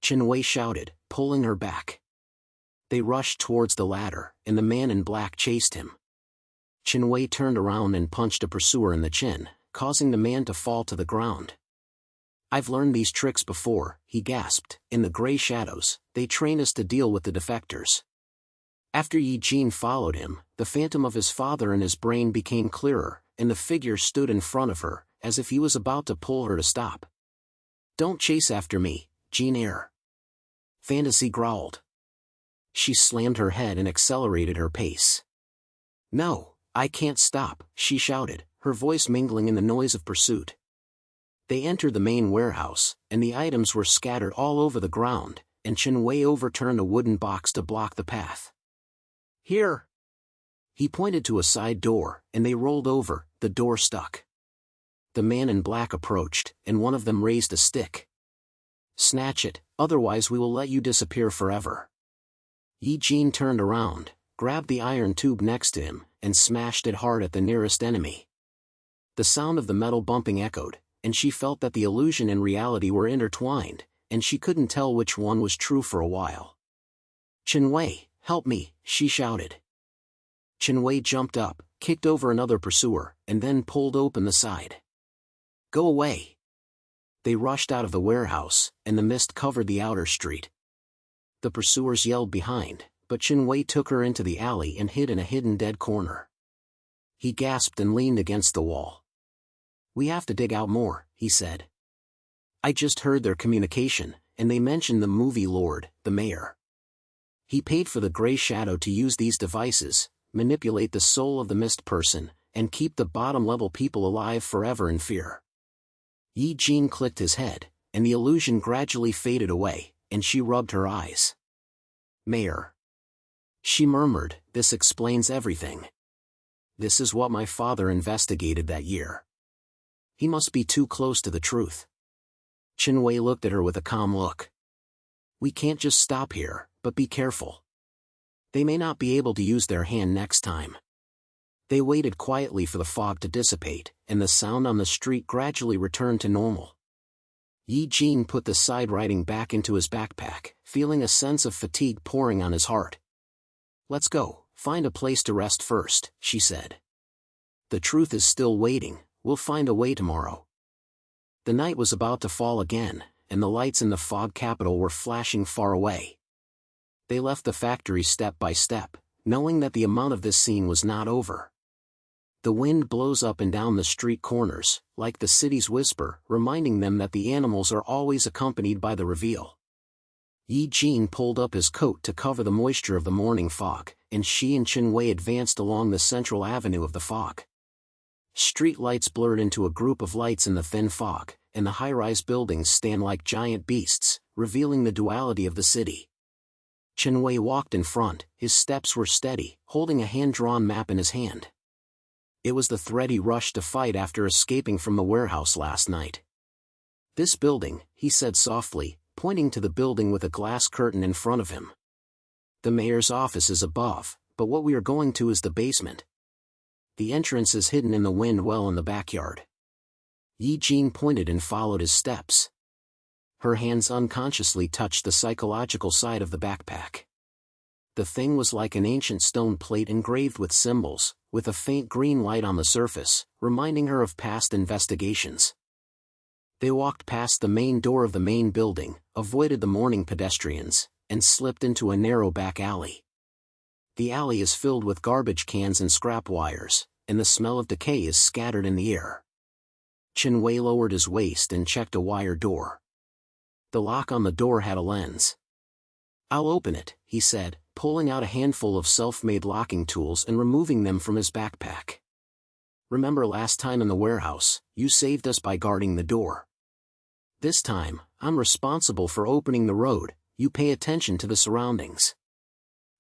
Chinwei shouted, pulling her back. They rushed towards the ladder, and the man in black chased him. Chinwei turned around and punched a pursuer in the chin, causing the man to fall to the ground. I've learned these tricks before, he gasped, in the gray shadows, they train us to deal with the defectors. After Yi Jin followed him, the phantom of his father in his brain became clearer, and the figure stood in front of her, as if he was about to pull her to stop. Don't chase after me, Jin Air. Fantasy growled. She slammed her head and accelerated her pace. No, I can't stop, she shouted, her voice mingling in the noise of pursuit. They entered the main warehouse, and the items were scattered all over the ground, and Chinwei overturned a wooden box to block the path. Here! He pointed to a side door, and they rolled over, the door stuck. The man in black approached, and one of them raised a stick. Snatch it, otherwise we will let you disappear forever. Yi Jin turned around, grabbed the iron tube next to him, and smashed it hard at the nearest enemy. The sound of the metal bumping echoed, and she felt that the illusion and reality were intertwined, and she couldn't tell which one was true for a while. Chinwei, help me, she shouted. Chinwei jumped up, kicked over another pursuer, and then pulled open the side. Go away! They rushed out of the warehouse, and the mist covered the outer street. The pursuers yelled behind, but Chinwei took her into the alley and hid in a hidden dead corner. He gasped and leaned against the wall. We have to dig out more, he said. I just heard their communication, and they mentioned the movie lord, the mayor. He paid for the gray shadow to use these devices, manipulate the soul of the mist person, and keep the bottom-level people alive forever in fear. Yi Jin clicked his head, and the illusion gradually faded away, and she rubbed her eyes. Mayor. She murmured, this explains everything. This is what my father investigated that year. He must be too close to the truth. Chinwei looked at her with a calm look. We can't just stop here, but be careful. They may not be able to use their hand next time. They waited quietly for the fog to dissipate, and the sound on the street gradually returned to normal. Yi Jin put the side writing back into his backpack, feeling a sense of fatigue pouring on his heart. Let's go, find a place to rest first, she said. The truth is still waiting, we'll find a way tomorrow. The night was about to fall again, and the lights in the fog capital were flashing far away. They left the factory step by step, knowing that the amount of this scene was not over. The wind blows up and down the street corners, like the city's whisper, reminding them that the animals are always accompanied by the reveal. Yi Jin pulled up his coat to cover the moisture of the morning fog, and she and Chinwei advanced along the central avenue of the fog. Street lights blurred into a group of lights in the thin fog, and the high-rise buildings stand like giant beasts, revealing the duality of the city. Chinwei walked in front, his steps were steady, holding a hand-drawn map in his hand. It was the threat he rushed to fight after escaping from the warehouse last night. This building, he said softly, pointing to the building with a glass curtain in front of him. The mayor's office is above, but what we are going to is the basement. The entrance is hidden in the wind well in the backyard. Yi Jin pointed and followed his steps. Her hands unconsciously touched the psychological side of the backpack. The thing was like an ancient stone plate engraved with symbols, with a faint green light on the surface, reminding her of past investigations. They walked past the main door of the main building, avoided the morning pedestrians, and slipped into a narrow back alley. The alley is filled with garbage cans and scrap wires, and the smell of decay is scattered in the air. Chinwei lowered his waist and checked a wire door. The lock on the door had a lens. I'll open it, he said, pulling out a handful of self-made locking tools and removing them from his backpack. Remember last time in the warehouse, you saved us by guarding the door. This time, I'm responsible for opening the road, you pay attention to the surroundings.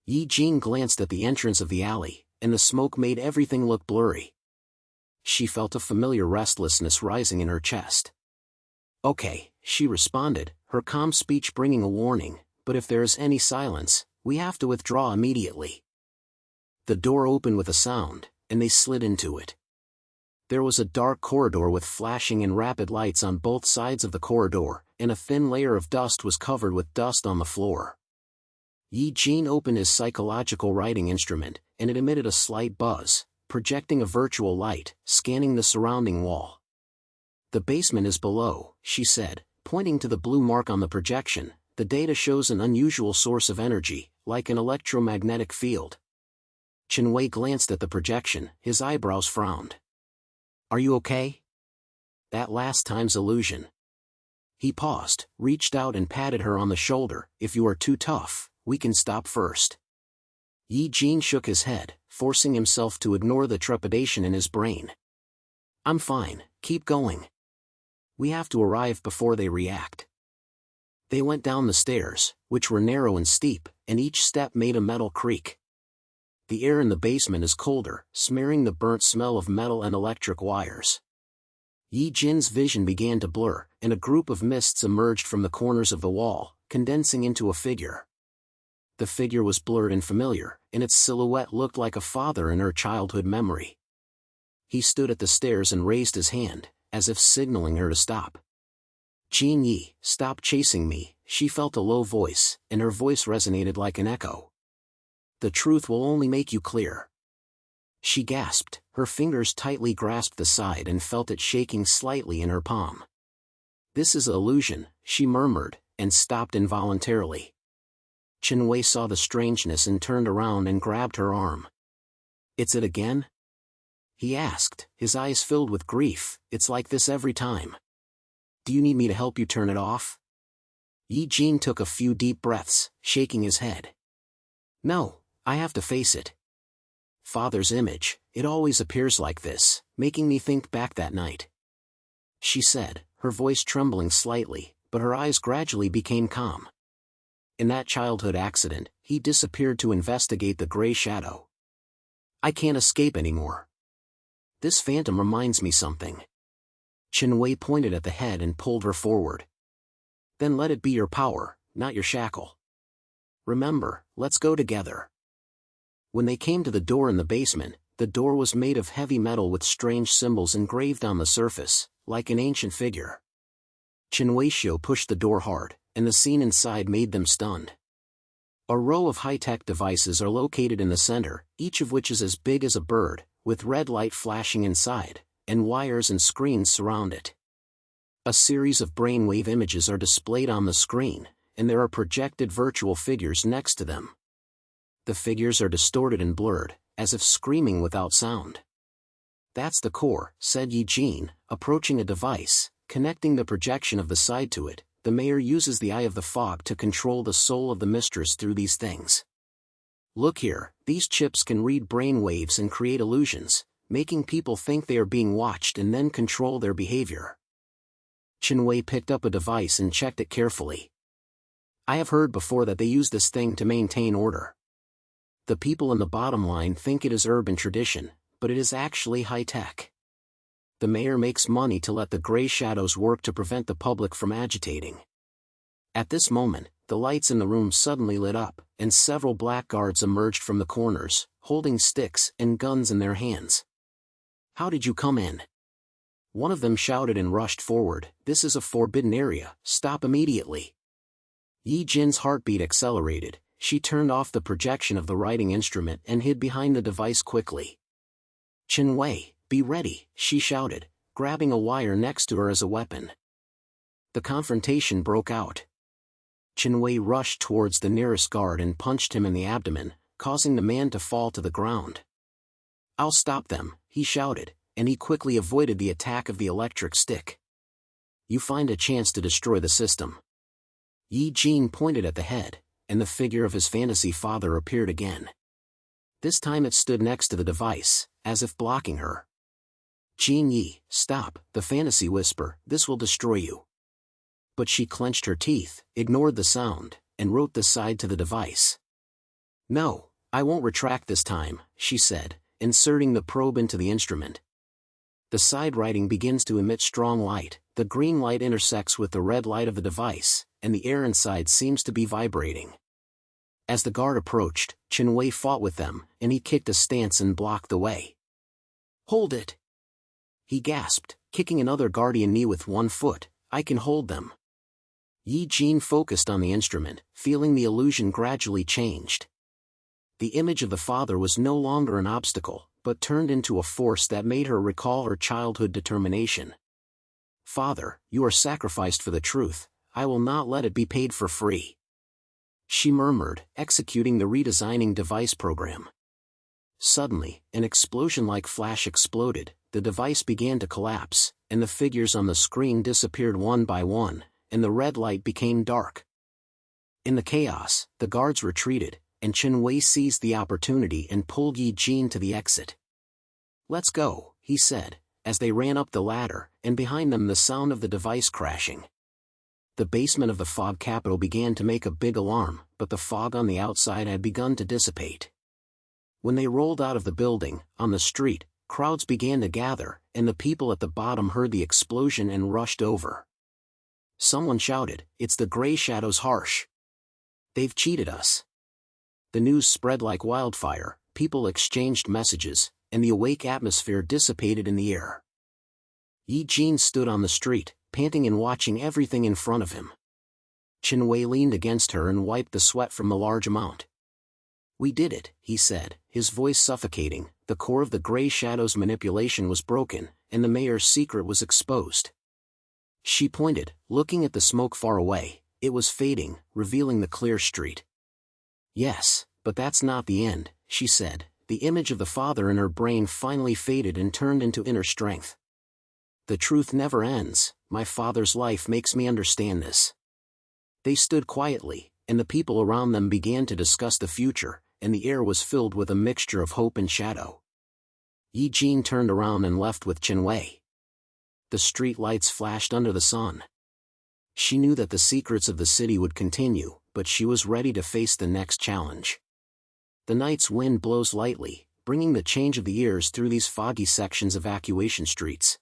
Yi Jin glanced at the entrance of the alley, and the smoke made everything look blurry. She felt a familiar restlessness rising in her chest. Okay, she responded, her calm speech bringing a warning, but if there is any silence, we have to withdraw immediately. The door opened with a sound, and they slid into it. There was a dark corridor with flashing and rapid lights on both sides of the corridor, and a thin layer of dust was covered with dust on the floor. Yi Jin opened his psychological writing instrument, and it emitted a slight buzz, projecting a virtual light, scanning the surrounding wall. The basement is below, she said, pointing to the blue mark on the projection. The data shows an unusual source of energy, like an electromagnetic field. Chinwei glanced at the projection, his eyebrows frowned. Are you okay? That last time's illusion. He paused, reached out and patted her on the shoulder. If you are too tough, we can stop first. Yi Jin shook his head, forcing himself to ignore the trepidation in his brain. I'm fine, keep going. We have to arrive before they react. They went down the stairs, which were narrow and steep, and each step made a metal creak. The air in the basement is colder, smearing the burnt smell of metal and electric wires. Yi Jin's vision began to blur, and a group of mists emerged from the corners of the wall, condensing into a figure. The figure was blurred and familiar, and its silhouette looked like a father in her childhood memory. He stood at the stairs and raised his hand, as if signaling her to stop. Jin Yi, stop chasing me, she felt a low voice, and her voice resonated like an echo. The truth will only make you clear. She gasped, her fingers tightly grasped the side and felt it shaking slightly in her palm. This is an illusion, she murmured, and stopped involuntarily. Chinwei saw the strangeness and turned around and grabbed her arm. It's it again? He asked, his eyes filled with grief. It's like this every time. Do you need me to help you turn it off? Yi Jin took a few deep breaths, shaking his head. No, I have to face it. Father's image, it always appears like this, making me think back that night. She said, her voice trembling slightly, but her eyes gradually became calm. In that childhood accident, he disappeared to investigate the gray shadow. I can't escape anymore. This phantom reminds me something. Chinwei pointed at the head and pulled her forward. Then let it be your power, not your shackle. Remember, let's go together. When they came to the door in the basement, the door was made of heavy metal with strange symbols engraved on the surface, like an ancient figure. Chinwei pushed the door hard, and the scene inside made them stunned. A row of high-tech devices are located in the center, each of which is as big as a bird, with red light flashing inside, and wires and screens surround it. A series of brainwave images are displayed on the screen, and there are projected virtual figures next to them. The figures are distorted and blurred, as if screaming without sound. That's the core, said Eugene, approaching a device, connecting the projection of the side to it. The mayor uses the eye of the fog to control the soul of the mistress through these things. Look here, these chips can read brain waves and create illusions, making people think they are being watched and then control their behavior. Chinwei picked up a device and checked it carefully. I have heard before that they use this thing to maintain order. The people in the bottom line think it is urban tradition, but it is actually high-tech. The mayor makes money to let the gray shadows work to prevent the public from agitating. At this moment, the lights in the room suddenly lit up, and several black guards emerged from the corners, holding sticks and guns in their hands. How did you come in? One of them shouted and rushed forward. This is a forbidden area, stop immediately. Yi Jin's heartbeat accelerated. She turned off the projection of the writing instrument and hid behind the device quickly. Chinwei, be ready, she shouted, grabbing a wire next to her as a weapon. The confrontation broke out. Chinwei rushed towards the nearest guard and punched him in the abdomen, causing the man to fall to the ground. I'll stop them, he shouted, and he quickly avoided the attack of the electric stick. You find a chance to destroy the system. Yi Jin pointed at the head, and the figure of his fantasy father appeared again. This time it stood next to the device, as if blocking her. Jin Yi, stop, the fantasy whisper, this will destroy you. But she clenched her teeth, ignored the sound, and wrote the side to the device. No, I won't retract this time, she said, inserting the probe into the instrument. The side writing begins to emit strong light, the green light intersects with the red light of the device, and the air inside seems to be vibrating. As the guard approached, Chinwei fought with them, and he kicked a stance and blocked the way. Hold it! He gasped, kicking another guardian knee with one foot. I can hold them. Yi Jin focused on the instrument, feeling the illusion gradually changed. The image of the father was no longer an obstacle, but turned into a force that made her recall her childhood determination. Father, you are sacrificed for the truth, I will not let it be paid for free. She murmured, executing the redesigning device program. Suddenly, an explosion-like flash exploded, the device began to collapse, and the figures on the screen disappeared one by one, and the red light became dark. In the chaos, the guards retreated, and Chinwei seized the opportunity and pulled Yi Jin to the exit. Let's go, he said, as they ran up the ladder, and behind them the sound of the device crashing. The basement of the fog capital began to make a big alarm, but the fog on the outside had begun to dissipate. When they rolled out of the building, on the street, crowds began to gather, and the people at the bottom heard the explosion and rushed over. Someone shouted, "It's the Gray Shadows harsh. They've cheated us." The news spread like wildfire, people exchanged messages, and the awake atmosphere dissipated in the air. Yi Jin stood on the street, panting and watching everything in front of him. Chinwei leaned against her and wiped the sweat from the large amount. We did it, he said, his voice suffocating. The core of the Gray Shadows manipulation was broken, and the mayor's secret was exposed. She pointed, looking at the smoke far away. It was fading, revealing the clear street. Yes, but that's not the end, she said. The image of the father in her brain finally faded and turned into inner strength. The truth never ends. My father's life makes me understand this. They stood quietly, and the people around them began to discuss the future, and the air was filled with a mixture of hope and shadow. Yi Jin turned around and left with Chen Wei. The street lights flashed under the sun. She knew that the secrets of the city would continue, but she was ready to face the next challenge. The night's wind blows lightly, bringing the change of the years through these foggy sections of evacuation streets.